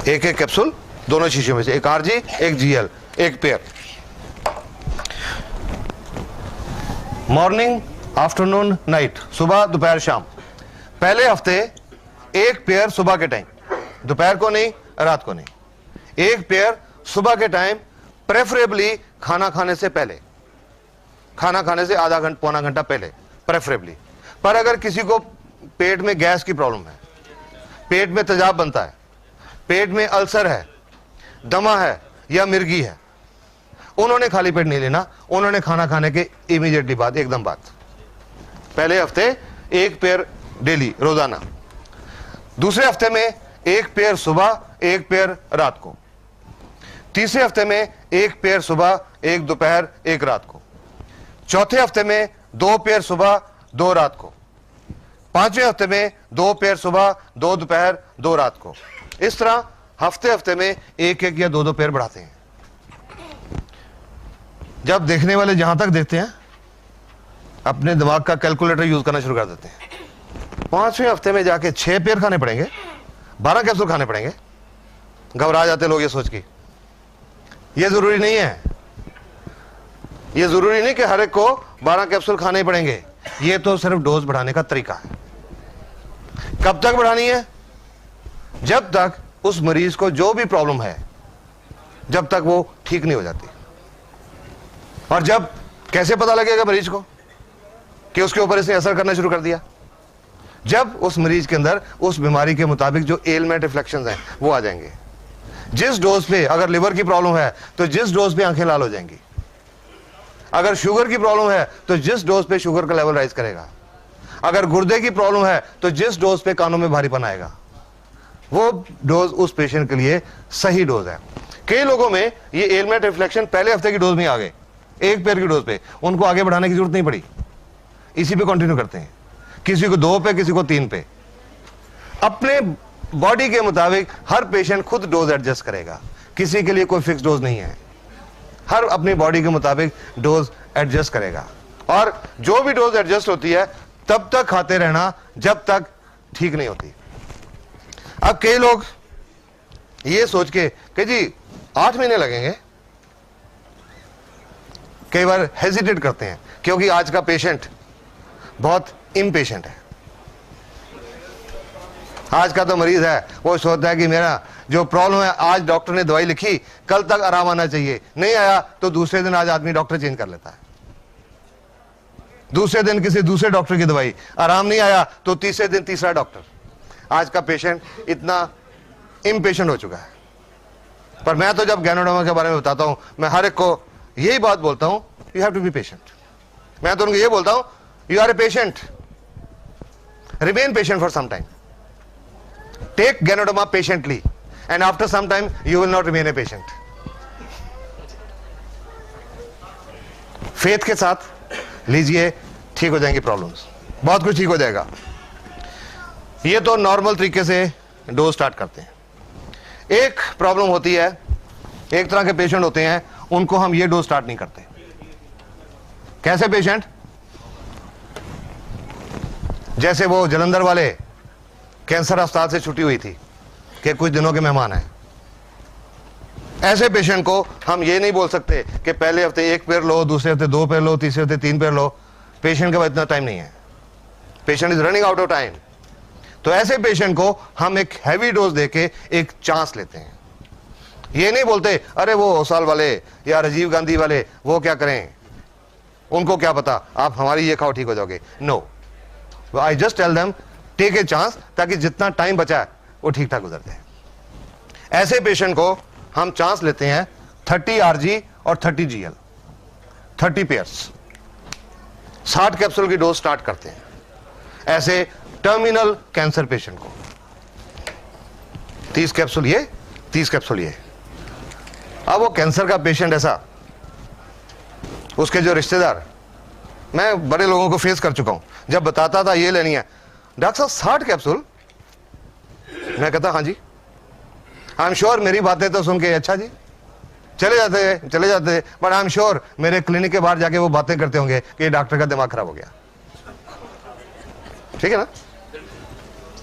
एक कैप्सूल दोनों शीशों में से, एक आरजी एक जीएल, एक पेयर। मॉर्निंग, आफ्टरनून, नाइट, सुबह दोपहर शाम। पहले हफ्ते एक पेयर सुबह के टाइम, दोपहर को नहीं, रात को नहीं। एक पेयर सुबह के टाइम, प्रेफरेबली खाना खाने से पहले, खाना खाने से आधा घंटा पौना घंटा पहले प्रेफरेबली। पर अगर किसी को पेट में गैस की प्रॉब्लम है, पेट में तेजाब बनता है, पेट में अल्सर है, दमा है या मिर्गी है, उन्होंने खाली पेट नहीं लेना, उन्होंने खाना खाने के इमीडिएटली बाद, एकदम बाद। पहले हफ्ते एक पेयर डेली, रोजाना। दूसरे हफ्ते में एक पेयर सुबह, एक पेयर रात को। तीसरे हफ्ते में एक पेयर सुबह, एक दोपहर, एक रात को। चौथे हफ्ते में 2 पेयर सुबह, 2 रात को। 5वें हफ्ते में 2 पेयर सुबह, 2 दोपहर, 2 रात को। इस तरह हफ्ते हफ्ते में एक या 2 पेयर बढ़ाते हैं। जब देखने वाले जहां तक देखते हैं, अपने दिमाग का कैलकुलेटर यूज करना शुरू कर देते हैं। 5वें हफ्ते में जाके 6 पेयर खाने पड़ेंगे, 12 कैप्सूल खाने पड़ेंगे, घबरा जाते लोग ये सोच के। ये जरूरी नहीं है, ये जरूरी नहीं कि हर एक को 12 कैप्सूल खाने ही पड़ेंगे। ये तो सिर्फ डोज बढ़ाने का तरीका है। कब तक बढ़ानी है? जब तक उस मरीज को जो भी प्रॉब्लम है, जब तक वो ठीक नहीं हो जाती। और जब कैसे पता लगेगा मरीज को कि उसके ऊपर इसने असर करना शुरू कर दिया? जब उस मरीज के अंदर उस बीमारी के मुताबिक जो एलमेंट रिफ्लेक्शंस हैं वो आ जाएंगे। जिस डोज पे, अगर लिवर की प्रॉब्लम है तो जिस डोज पे आंखें लाल हो जाएंगी। अगर शुगर की प्रॉब्लम है तो जिस डोज पे शुगर का लेवल राइज करेगा। अगर गुर्दे की प्रॉब्लम है तो जिस डोज पे कानों में भारीपन आएगा, वो डोज उस पेशेंट के लिए सही डोज है। कई लोगों में ये एलमेंट रिफ्लेक्शन पहले हफ्ते की डोज में आ गए, एक पैर की डोज पे, उनको आगे बढ़ाने की जरूरत नहीं पड़ी, इसी पे कंटिन्यू करते हैं। किसी को 2 पे, किसी को 3 पे। अपने बॉडी के मुताबिक हर पेशेंट खुद डोज एडजस्ट करेगा, किसी के लिए कोई फिक्स डोज नहीं है। हर अपनी बॉडी के मुताबिक डोज एडजस्ट करेगा, और जो भी डोज एडजस्ट होती है तब तक खाते रहना जब तक ठीक नहीं होती। अब कई लोग ये सोच के कि जी 8 महीने लगेंगे, कई बार हेजिटेट करते हैं, क्योंकि आज का पेशेंट बहुत इम्पेशेंट है। आज का तो मरीज है, वो सोचता है कि मेरा जो प्रॉब्लम है, आज डॉक्टर ने दवाई लिखी, कल तक आराम आना चाहिए, नहीं आया तो दूसरे दिन आज आदमी डॉक्टर चेंज कर लेता है। दूसरे दिन किसी दूसरे डॉक्टर की दवाई, आराम नहीं आया तो तीसरे दिन तीसरा डॉक्टर। आज का पेशेंट इतना इम्पेशेंट हो चुका है। पर मैं तो जब गैनोडर्मा के बारे में बताता हूं, मैं हर एक को यही बात बोलता हूं, you have to be patient. मैं तो उनको ये बोलता हूं, you are a patient, remain patient for some time, take Ganoderma patiently, and after some time you will not remain a patient. Faith के साथ लीजिए, ठीक हो जाएंगी प्रॉब्लम्स, बहुत कुछ ठीक हो जाएगा। ये तो नॉर्मल तरीके से डोज स्टार्ट करते हैं। एक प्रॉब्लम होती है, एक तरह के पेशेंट होते हैं, उनको हम ये डोज स्टार्ट नहीं करते। कैसे पेशेंट? जैसे वो जलंधर वाले कैंसर अस्पताल से छुट्टी हुई थी कि कुछ दिनों के मेहमान हैं। ऐसे पेशेंट को हम ये नहीं बोल सकते कि पहले हफ्ते 1 पेयर लो, दूसरे हफ्ते 2 पेयर लो, तीसरे हफ्ते 3 पेयर लो। पेशेंट के पास इतना टाइम नहीं है, patient is running out of time. तो ऐसे पेशेंट को हम एक हैवी डोज देके एक चांस लेते हैं। ये नहीं बोलते अरे वो ओसाल वाले या राजीव गांधी वाले वो क्या करें, उनको क्या पता, आप हमारी ये खाओ ठीक हो जाओगे। No, I just tell them take a chance, ताकि जितना टाइम बचा है वो ठीक ठाक गुजर जाए। ऐसे पेशेंट को हम चांस लेते हैं 30 RG और 30 GL, 30 पेयर्स, 60 कैप्सूल की डोज स्टार्ट करते हैं ऐसे टर्मिनल कैंसर पेशेंट को। 30 कैप्सूल ये, 30 कैप्सूल ये। अब वो कैंसर का पेशेंट ऐसा, उसके जो रिश्तेदार, मैं बड़े लोगों को फेस कर चुका हूं, जब बताता था ये लेनी है, डॉक्टर साहब 60 कैप्सूल, मैं कहता हाँ जी, आई एम श्योर मेरी बातें तो सुन के अच्छा जी चले जाते, बट आई एम श्योर मेरे क्लिनिक के बाहर जाके वो बातें करते होंगे कि डॉक्टर का दिमाग खराब हो गया। ठीक है ना,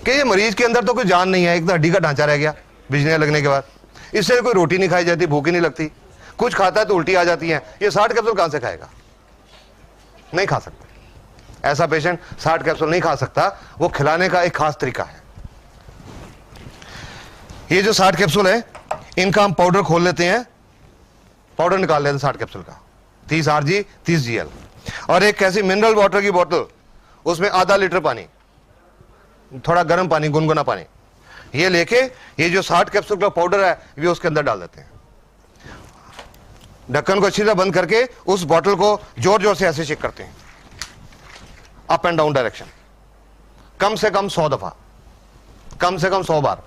कि ये मरीज के अंदर तो कोई जान नहीं है, एक तो हड्डी का ढांचा रह गया बिजनेस लगने के बाद, इससे कोई रोटी नहीं खाई जाती, भूख ही नहीं लगती, कुछ खाता है तो उल्टी आ जाती है, ये 60 कैप्सूल कहां से खाएगा? नहीं खा सकता। ऐसा पेशेंट 60 कैप्सूल नहीं खा सकता, वो खिलाने का एक खास तरीका है। ये जो 60 कैप्सूल है, इनका हम पाउडर खोल लेते हैं, पाउडर निकाल लेते हैं 60 कैप्सूल का, 30 RG 30 GL, और एक ऐसी मिनरल वाटर की बोतल, उसमें आधा लीटर पानी, थोड़ा गर्म पानी, गुनगुना पानी, ये लेके ये जो 60 कैप्सूल का पाउडर है ये उसके अंदर डाल देते हैं। ढक्कन को अच्छी तरह बंद करके उस बोतल को जोर जोर से ऐसे शेक करते हैं, अप एंड डाउन डायरेक्शन, कम से कम 100 दफा, कम से कम 100 बार।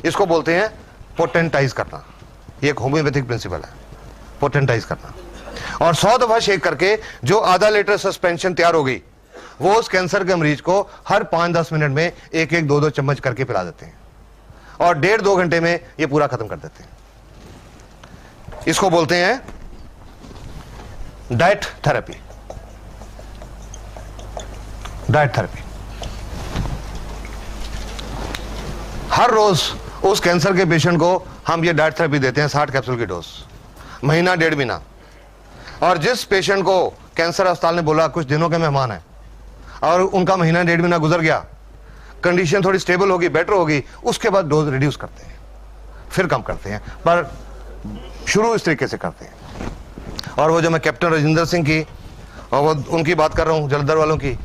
इसको बोलते हैं पोटेंटाइज करना। ये एक होम्योपैथिक प्रिंसिपल है, पोटेंटाइज करना। और 100 दफा शेक करके जो आधा लीटर सस्पेंशन तैयार हो गई, वो उस कैंसर के मरीज को हर 5-10 मिनट में 1-2 चम्मच करके पिला देते हैं, और 1.5-2 घंटे में ये पूरा खत्म कर देते हैं। इसको बोलते हैं डाइट थेरेपी। डाइट थेरेपी हर रोज उस कैंसर के पेशेंट को हम ये डाइट थेरेपी देते हैं 60 कैप्सूल की डोज, महीना 1.5 महीना। और जिस पेशेंट को कैंसर अस्पताल ने बोला कुछ दिनों के मेहमान हैं और उनका महीना 1.5 महीना गुजर गया, कंडीशन थोड़ी स्टेबल होगी, बेटर होगी, उसके बाद डोज रिड्यूस करते हैं, फिर कम करते हैं, पर शुरू इस तरीके से करते हैं। और वो जो मैं कैप्टन राजेंद्र सिंह की और वो उनकी बात कर रहा हूँ, जलंधर वालों की,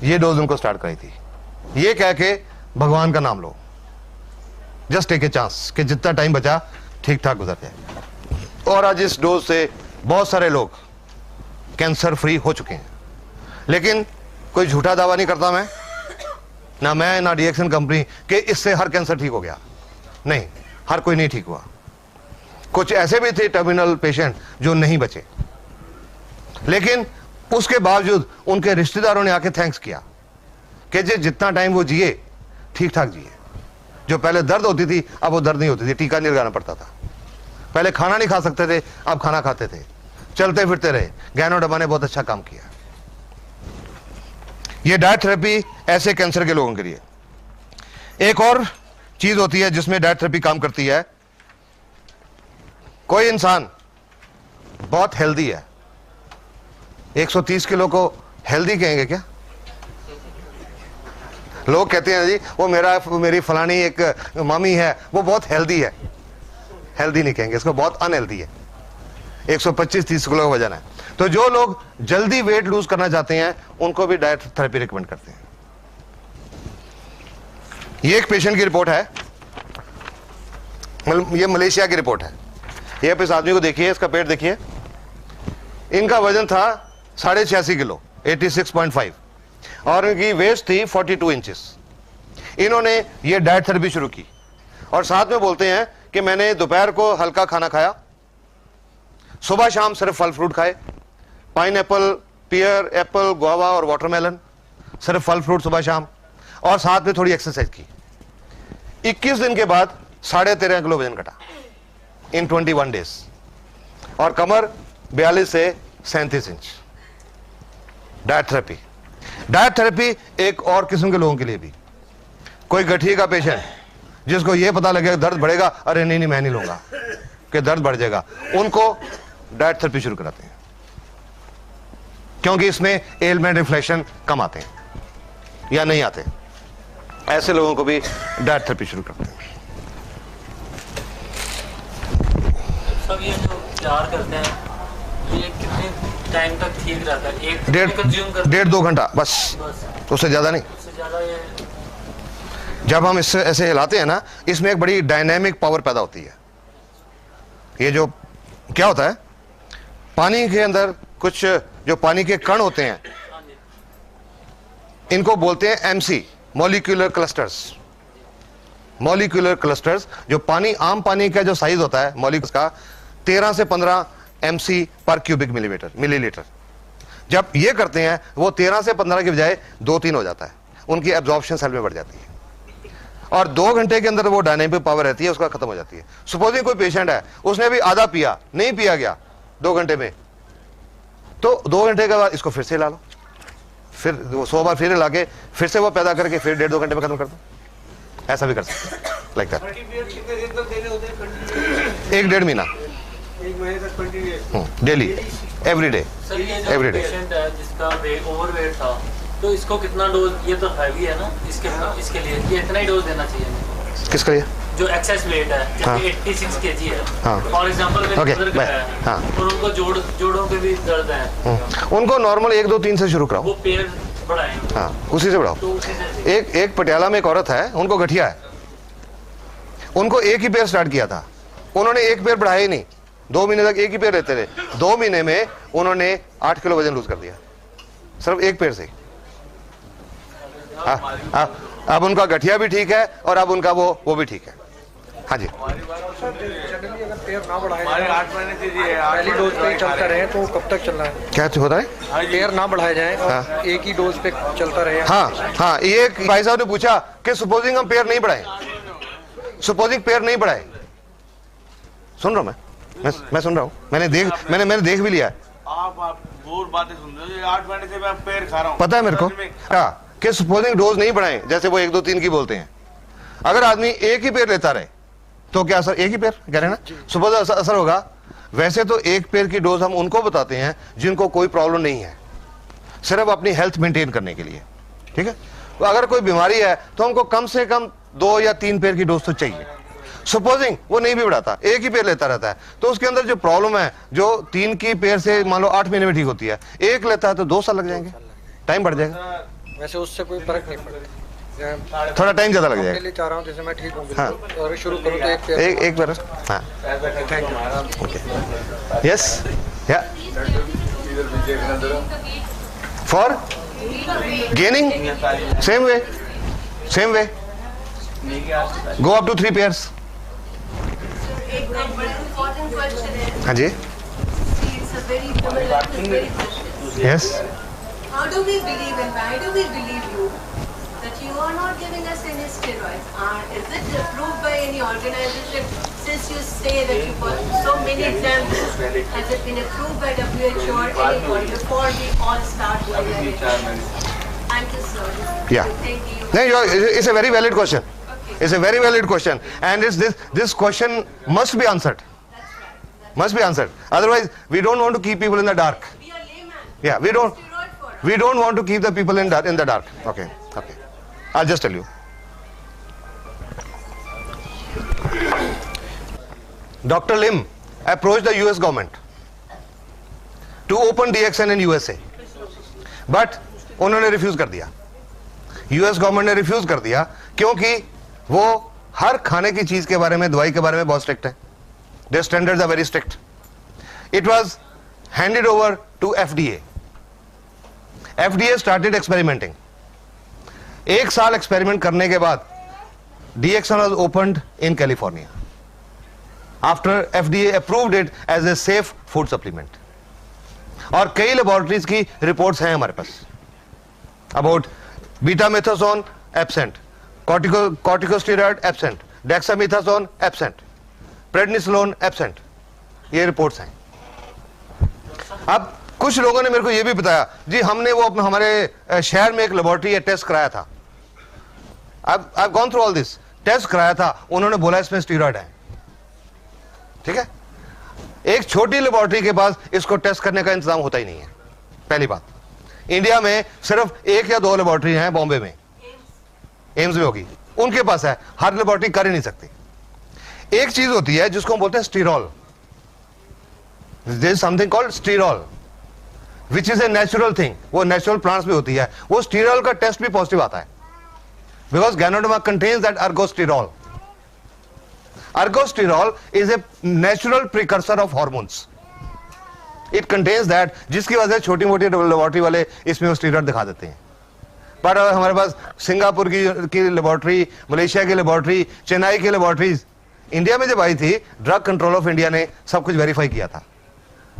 ये डोज उनको स्टार्ट कराई थी, ये कह के भगवान का नाम लो, जस्ट टेक ए चांस कि जितना टाइम बचा ठीक ठाक गुजर जाए। और आज इस डोज से बहुत सारे लोग कैंसर फ्री हो चुके हैं। लेकिन कोई झूठा दावा नहीं करता मैं ना रिएक्शन कंपनी कि इससे हर कैंसर ठीक हो गया, नहीं, हर कोई नहीं ठीक हुआ। कुछ ऐसे भी थे टर्मिनल पेशेंट जो नहीं बचे, लेकिन उसके बावजूद उनके रिश्तेदारों ने आके थैंक्स किया कि जितना टाइम वो जिए ठीक ठाक जिए। जो पहले दर्द होती थी अब वो दर्द नहीं होती थी, टीका नहीं लगाना पड़ता था, पहले खाना नहीं खा सकते थे अब खाना खाते थे, चलते फिरते रहे। गैनो डब्बा ने बहुत अच्छा काम किया। ये डाइट थेरेपी ऐसे कैंसर के लोगों के लिए। एक और चीज होती है जिसमें डाइट थेरेपी काम करती है। कोई इंसान बहुत हेल्दी है, 130 किलो को हेल्दी कहेंगे क्या? लोग कहते हैं जी वो मेरी फलानी एक मामी है वो बहुत हेल्दी है, हेल्दी नहीं कहेंगे इसको, बहुत अनहेल्दी है। 125-30 किलो का वजन है। तो जो लोग जल्दी वेट लूज करना चाहते हैं उनको भी डाइट थेरेपी रिकमेंड करते हैं। ये एक पेशेंट की रिपोर्ट है, ये मलेशिया की रिपोर्ट है। ये आप इस आदमी को देखिए, इसका पेट देखिए, इनका वजन था 86.5 किलो 86.5 और इनकी वेस्ट थी 42 इंचेस। इन्होंने ये डाइट थेरेपी शुरू की और साथ में बोलते हैं कि मैंने दोपहर को हल्का खाना खाया, सुबह शाम सिर्फ फल फ्रूट खाए, पाइनएप्पल, पियर, एप्पल, गुआवा और वाटरमेलन, सिर्फ फल फ्रूट सुबह शाम, और साथ में थोड़ी एक्सरसाइज की। 21 दिन के बाद 13.5 किलो वजन घटा इन 21 डेज और कमर 42 से 37 inch. Diet therapy. Diet therapy एक और किस्म के लोगों के लिए भी, कोई गठिए का पेशेंट जिसको यह पता लगेगा दर्द बढ़ेगा, अरे नहीं मैं नहीं लूंगा कि दर्द बढ़ जाएगा, उनको डाइट थेरेपी शुरू कराते हैं क्योंकि इसमें एलमेंट रिफ्लेक्शन कम आते हैं या नहीं आते। ऐसे लोगों को भी डाइट थेरेपी शुरू करते हैं। सब ये जो तैयार करते हैं ये कितने टाइम तक ठीक रहता है? एक 1.5-2 घंटा बस, उससे ज्यादा नहीं। उससे ज्यादा ये जब हम इससे ऐसे हिलाते हैं ना, इसमें एक बड़ी डायनेमिक पावर पैदा होती है। ये जो क्या होता है, पानी के अंदर कुछ जो पानी के कण होते हैं इनको बोलते हैं MC, molecular clusters. Molecular clusters, जो पानी, आम पानी का जो साइज होता है मॉलिक्यूल्स का 13 से 15 एमसी पर क्यूबिक मिलीलीटर। जब ये करते हैं वो 13 से 15 की बजाय 2-3 हो जाता है, उनकी एब्जॉर्प्शन सेल में बढ़ जाती है और 2 घंटे के अंदर वो डायनेमिक पावर रहती है उसका खत्म हो जाती है। सपोजिंग कोई पेशेंट है, उसने भी आधा पिया, नहीं पिया गया 2 घंटे में, तो 2 घंटे के बाद इसको फिर से ला लो, फिर 100 बार फिर ला के फिर से वो पैदा करके फिर 1.5-2 घंटे में खत्म कर दो। ऐसा भी कर सकते हैं, लाइक दैट। 1-1.5 महीना, 1 महीने तक 20 days daily, every day. Sir ये जो Every day. पेशेंट है जिसका ओवरवेट था, तो इसको कितना डोज, ये तो हैवी है ना, इसके लिए ये इतना ही डोज देना चाहिए? किसके लिए? जो एक्सेस वेट है, जैसे हाँ। 86 केजी है, हाँ। फॉर एग्जांपल मेरे Okay, ब्रदर का bye. है, हाँ। और उनको जोड़ों पे भी दर्द है, उनको नॉर्मल 1-2-3 से शुरू कराओ। वो पैर बढ़ाएं, हाँ, उसी से बढ़ाओ। तो उसी से एक पटियाला में एक औरत है, उनको गठिया है, उनको एक ही पैर स्टार्ट किया था, उन्होंने एक पैर बढ़ाया ही नहीं, 2 महीने तक एक ही पैर रहते रहे। 2 महीने में उन्होंने 8 किलो वजन लूज कर दिया सिर्फ एक पैर से। अब उनका गठिया भी ठीक है और अब उनका वो भी ठीक है। हाँ जी, जनरली अगर पैर ना बढ़ाए, हमारे 8 महीने से पहली डोज पे ही चलता रहे तो कब तक चलना है? क्या होता है? पैर ना बढ़ाए जाए और हाँ। एक ही डोज पे चलता रहे। हाँ, ये भाई साहब ने पूछा कि सपोजिंग हम पैर नहीं बढ़ाए, सपोजिंग पैर नहीं बढ़ाए, सुन रहा हूं मैं सुन रहा हूं, मैंने देख भी लिया है। आप बहुत बातें सुन रहे हो, 8 महीने से मैं पैर खा रहा हूँ। पता है मेरे को क्या कि सपोजिंग डोज नहीं बढ़ाए, जैसे वो 1-2-3 की बोलते हैं। अगर आदमी एक ही पैर लेता रहे तो क्या असर, एक ही पेयर कह रहे हैं ना, सपोज असर होगा। वैसे तो एक पेयर की डोज हम उनको बताते हैं जिनको कोई प्रॉब्लम नहीं है, सिर्फ अपनी हेल्थ मेंटेन करने के लिए, ठीक है। तो अगर कोई बीमारी है तो हमको कम से कम 2 या 3 पेयर की डोज तो चाहिए। सपोजिंग वो नहीं भी बढ़ाता, एक ही पेयर लेता रहता है, तो उसके अंदर जो प्रॉब्लम है, जो 3 की पेयर से मान लो 8 महीने में ठीक होती है, एक लेता है तो 2 साल लग जाएंगे, टाइम बढ़ जाएगा। वैसे उससे कोई फर्क नहीं पड़ता, थोड़ा टाइम ज्यादा लग जाएगा। लिए चाह रहा हूँ जैसे मैं ठीक हूँ हाँ। तो अभी शुरू करूँ तो एक पेयर एक बार, हाँ, यस, या for gaining same way go up to 3 pairs. एक बड़ा इम्पोर्टेंट क्वेश्चन है। हाँ जी, It's a very question. Yes. How do we believe and why do we believe you that you are not giving us any steroids? Is it approved by any organization? Since you say that you got so many examples, has it been approved by WHO or anyone before we all start going ahead? I'm just sorry. Yeah. Thank you. No, it's a very valid question. Okay. It's a very valid question, and this question must be answered. That's right. Must be answered. Otherwise, we don't want to keep people in the dark. We are layman. Yeah, we don't. Steroid for us. We don't want to keep the people in the dark. Okay. I'll just tell you. Dr. Lim approached the US government to open DXN in USA, but उन्होंने refuse कर दिया। US government ने refuse कर दिया क्योंकि वो हर खाने की चीज के बारे में, दवाई के बारे में बहुत स्ट्रिक्ट है। Their standards are very strict. It was handed over to FDA. FDA started experimenting. 1 साल एक्सपेरिमेंट करने के बाद DXN was opened in California after FDA approved it as a safe food supplement. और कई लेबोरेटरीज की reports हैं हमारे पास about betamethasone absent, corticosteroid absent, dexamethasone absent, prednisolone absent, ये रिपोर्ट्स हैं। अब कुछ लोगों ने मेरे को ये भी बताया जी हमने वो हमारे शहर में एक लेबोरेटरी टेस्ट कराया था, I've gone through all this, test कराया था, उन्होंने बोला इसमें स्टीरॉइड है। ठीक है, एक छोटी लेबोरेटरी के पास इसको टेस्ट करने का इंतजाम होता ही नहीं है। पहली बात, इंडिया में सिर्फ 1 या 2 लेबोरेटरी हैं, बॉम्बे में एम्स में होगी, उनके पास है, हर लेबोरेटरी कर ही नहीं सकती। एक चीज होती है जिसको हम बोलते हैं sterol, there is something called sterol which is a natural thing, वो नेचुरल प्लांट्स में होती है। वो स्टीरॉल का टेस्ट भी पॉजिटिव आता है because ganoderma contains that ergosterol. Ergosterol is a natural precursor of hormones. It contains that, जिसकी वजह से छोटी मोटी लेबोरेटरी वाले इसमें स्टीरॉइड दिखा देते हैं। पर हमारे पास सिंगापुर की लेबोरेटरी, मलेशिया की लेबोरेटरी, चेन्नई की लेबोरेटरीज इंडिया में जब आई थी, ड्रग कंट्रोल ऑफ इंडिया ने सब कुछ वेरीफाई किया था।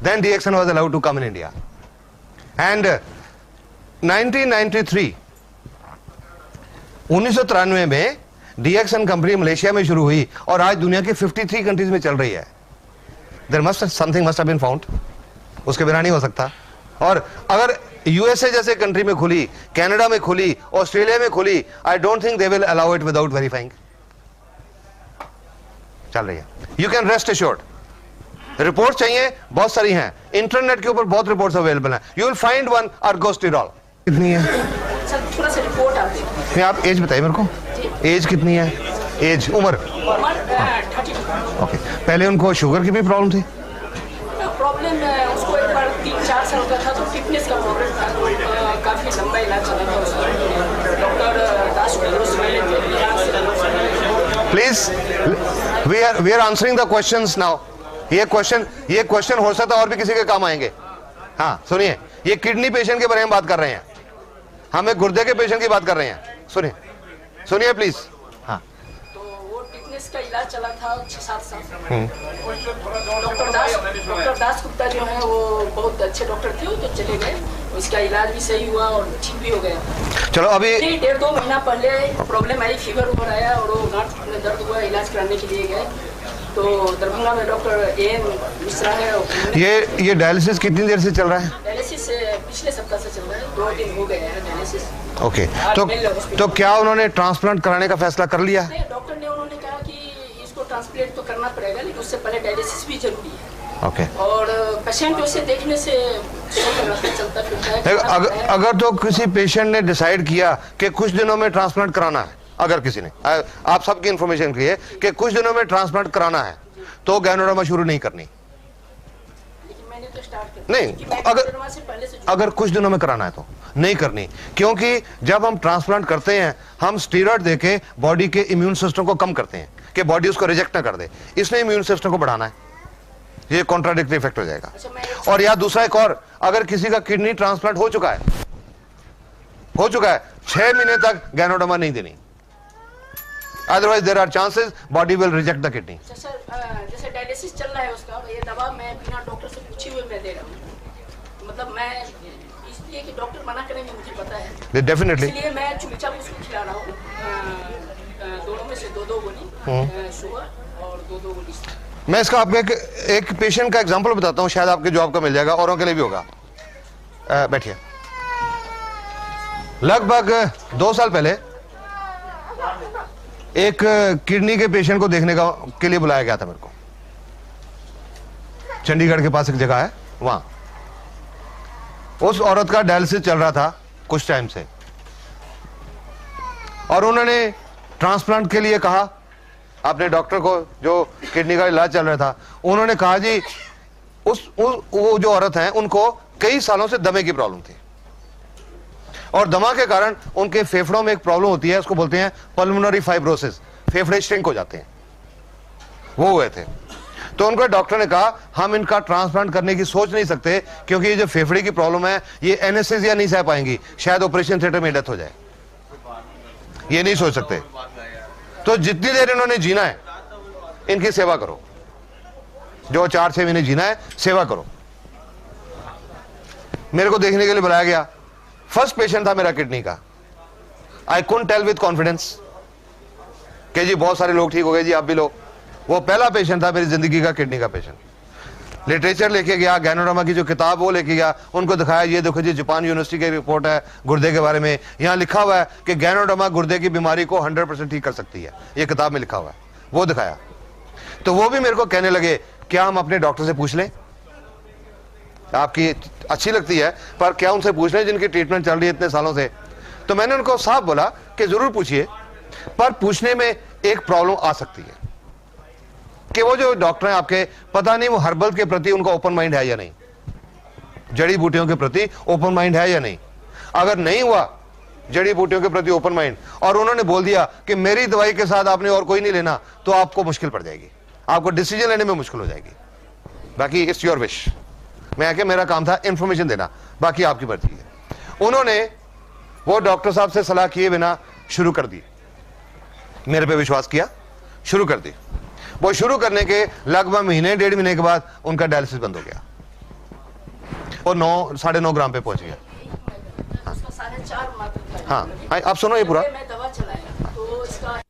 Then DXN was allowed to come in India. And 1993 1993 में DXN कंपनी मलेशिया में शुरू हुई और आज दुनिया के 53 कंट्रीज में चल रही है। There must have been found, उसके बिना नहीं हो सकता। और अगर USA जैसे कंट्री में खुली, कनाडा में खुली, ऑस्ट्रेलिया में खुली, I don't think they will allow it without verifying. चल रही है, you can rest assured. Report चाहिए बहुत सारी हैं, इंटरनेट के ऊपर बहुत रिपोर्ट्स अवेलेबल हैं। You will find one ergosterol। कितनी है? सर थोड़ा सा रिपोर्ट आती है। आप एज बताइए मेरे को, एज कितनी है? एज, उम्र? ओके। पहले उनको शुगर की भी प्रॉब्लम थी? प्रॉब्लम उसको एक बार 3-4 साल का था तो फिटनेस का प्रॉब्लम था, तो काफ़ी लंबा इलाज चला था उसका। Doctor Das please we are answering the questions now. ये क्वेश्चन हो सकता है और भी किसी के काम आएंगे। हाँ सुनिए, ये किडनी पेशेंट के बारे में बात कर रहे हैं, हम एक गुर्दे के पेशेंट की बात कर रहे हैं। सुनिए प्लीज। हाँ, तो वो फिटनेस का इलाज चला था 6-7 साल। डॉक्टर दास गुप्ता जो है वो बहुत अच्छे डॉक्टर थे, वो तो चले गए, उसका इलाज भी सही हुआ और ठीक भी हो गया। चलो अभी 1.5-2 महीना पहले प्रॉब्लम आई, फीवर उभर आया और वो गांठ में दर्द हुआ, इलाज कराने के लिए गए तो दरभंगा में डॉक्टर AM मिश्रा है। ये डायलिसिस कितनी देर से चल रहा है? डायलिसिस पिछले सप्ताह से चल रहा है, 2 दिन हो गए हैं डायलिसिस। ओके, तो क्या उन्होंने ट्रांसप्लांट कराने का फैसला कर लिया? डॉक्टर ने उन्होंने कहा कि इसको ट्रांसप्लांट तो करना पड़ेगा, लेकिन उससे पहले डायलिसिस भी जरूरी है। ओके। और पेशेंट उसे देखने से चलता फिरता है। अगर तो किसी पेशेंट ने डिसाइड किया कि कुछ दिनों में ट्रांसप्लांट कराना है, अगर किसी ने, आप सबकी इंफॉर्मेशन के लिए, कि कुछ दिनों में ट्रांसप्लांट कराना है, तो गैनोडर्मा शुरू नहीं करनी। मैंने तो स्टार्ट कर नहीं, अगर कुछ दिनों में कराना है तो नहीं करनी, क्योंकि जब हम ट्रांसप्लांट करते हैं हम स्टीरॉयड देके बॉडी के इम्यून सिस्टम को कम करते हैं कि बॉडी उसको रिजेक्ट ना कर दे, इसने इम्यून सिस्टम को बढ़ाना है, ये कॉन्ट्राडिक्टरी इफेक्ट हो जाएगा। और या दूसरा एक और, अगर किसी का किडनी ट्रांसप्लांट हो चुका है 6 महीने तक गैनोडर्मा नहीं देनी, otherwise there are chances body will reject the kidney. Sir जैसे डायलिसिस चल रहा है उसका, ये दवा मैं बिना डॉक्टर से पूछे हुए मैं दे रहा हूँ, मतलब मैं इसलिए कि डॉक्टर मना करेंगे मुझे पता है, डेफिनेटली, इसलिए मैं चुपचाप उसको खिला रहा हूँ। दोनों में से 2-2 गोली शुगर और 2-2 गोली। मैं इसका आपको एक पेशेंट का एग्जांपल बताता हूं, शायद आपके जॉब का मिल जाएगा, औरों के लिए भी होगा। बैठिए। लगभग 2 साल पहले एक किडनी के पेशेंट को देखने के लिए बुलाया गया था मेरे को। चंडीगढ़ के पास एक जगह है, वहां उस औरत का डायलिसिस चल रहा था कुछ टाइम से, और उन्होंने ट्रांसप्लांट के लिए कहा अपने डॉक्टर को, जो किडनी का इलाज चल रहा था। उन्होंने कहा जी वो जो औरत हैं उनको कई सालों से दमे की प्रॉब्लम थी, और दमा के कारण उनके फेफड़ों में एक प्रॉब्लम होती है, उसको बोलते हैं पल्मोनरी फाइब्रोसिस, फेफड़े श्रिंक हो जाते हैं, वो हुए थे। तो उनको डॉक्टर ने कहा हम इनका ट्रांसप्लांट करने की सोच नहीं सकते, क्योंकि ये जो फेफड़े की प्रॉब्लम है ये एनेस्थीसिया नहीं सह पाएंगी, शायद ऑपरेशन थिएटर में डेथ हो जाए, ये नहीं सोच सकते। तो जितनी देर इन्होंने जीना है इनकी सेवा करो, जो 4-6 महीने जीना है सेवा करो। मेरे को देखने के लिए बुलाया गया, फर्स्ट पेशेंट था मेरा किडनी का। I couldn't tell with confidence कि जी बहुत सारे लोग ठीक हो गए जी, आप भी लोग। वो पहला पेशेंट था मेरी जिंदगी का किडनी का पेशेंट। लिटरेचर लेके गया, गैनोडर्मा की जो किताब वो लेके गया, उनको दिखाया, ये देखो जी जापान यूनिवर्सिटी की रिपोर्ट है गुर्दे के बारे में, यहाँ लिखा हुआ है कि गैनोडर्मा गुर्दे की बीमारी को 100% ठीक कर सकती है, ये किताब में लिखा हुआ है। वो दिखाया तो वो भी मेरे को कहने लगे क्या हम अपने डॉक्टर से पूछ लें, आपकी अच्छी लगती है पर क्या उनसे पूछ लें जिनकी ट्रीटमेंट चल रही है इतने सालों से। तो मैंने उनको साफ बोला कि जरूर पूछिए, पर पूछने में एक प्रॉब्लम आ सकती है कि वो जो डॉक्टर हैं आपके, पता नहीं वो हर्बल के प्रति उनका ओपन माइंड है या नहीं, जड़ी बूटियों के प्रति ओपन माइंड है या नहीं। अगर नहीं हुआ जड़ी बूटियों के प्रति ओपन माइंड, और उन्होंने बोल दिया कि मेरी दवाई के साथ आपने और कोई नहीं लेना, तो आपको मुश्किल पड़ जाएगी, आपको डिसीजन लेने में मुश्किल हो जाएगी। बाकी इट्स योर विश। मैं आके मेरा काम था इंफॉर्मेशन देना, बाकी आपकी मर्जी है। उन्होंने वो डॉक्टर साहब से सलाह किए बिना शुरू कर दी, मेरे पे विश्वास किया, शुरू कर दी। वो शुरू करने के लगभग महीने 1.5 महीने के बाद उनका डायलिसिस बंद हो गया और 9-9.5 ग्राम पे पहुंच गया। उसका 4.5 मात्रा था। हाँ आप सुनो ये पूरा। मैं दवा चलाया तो इसका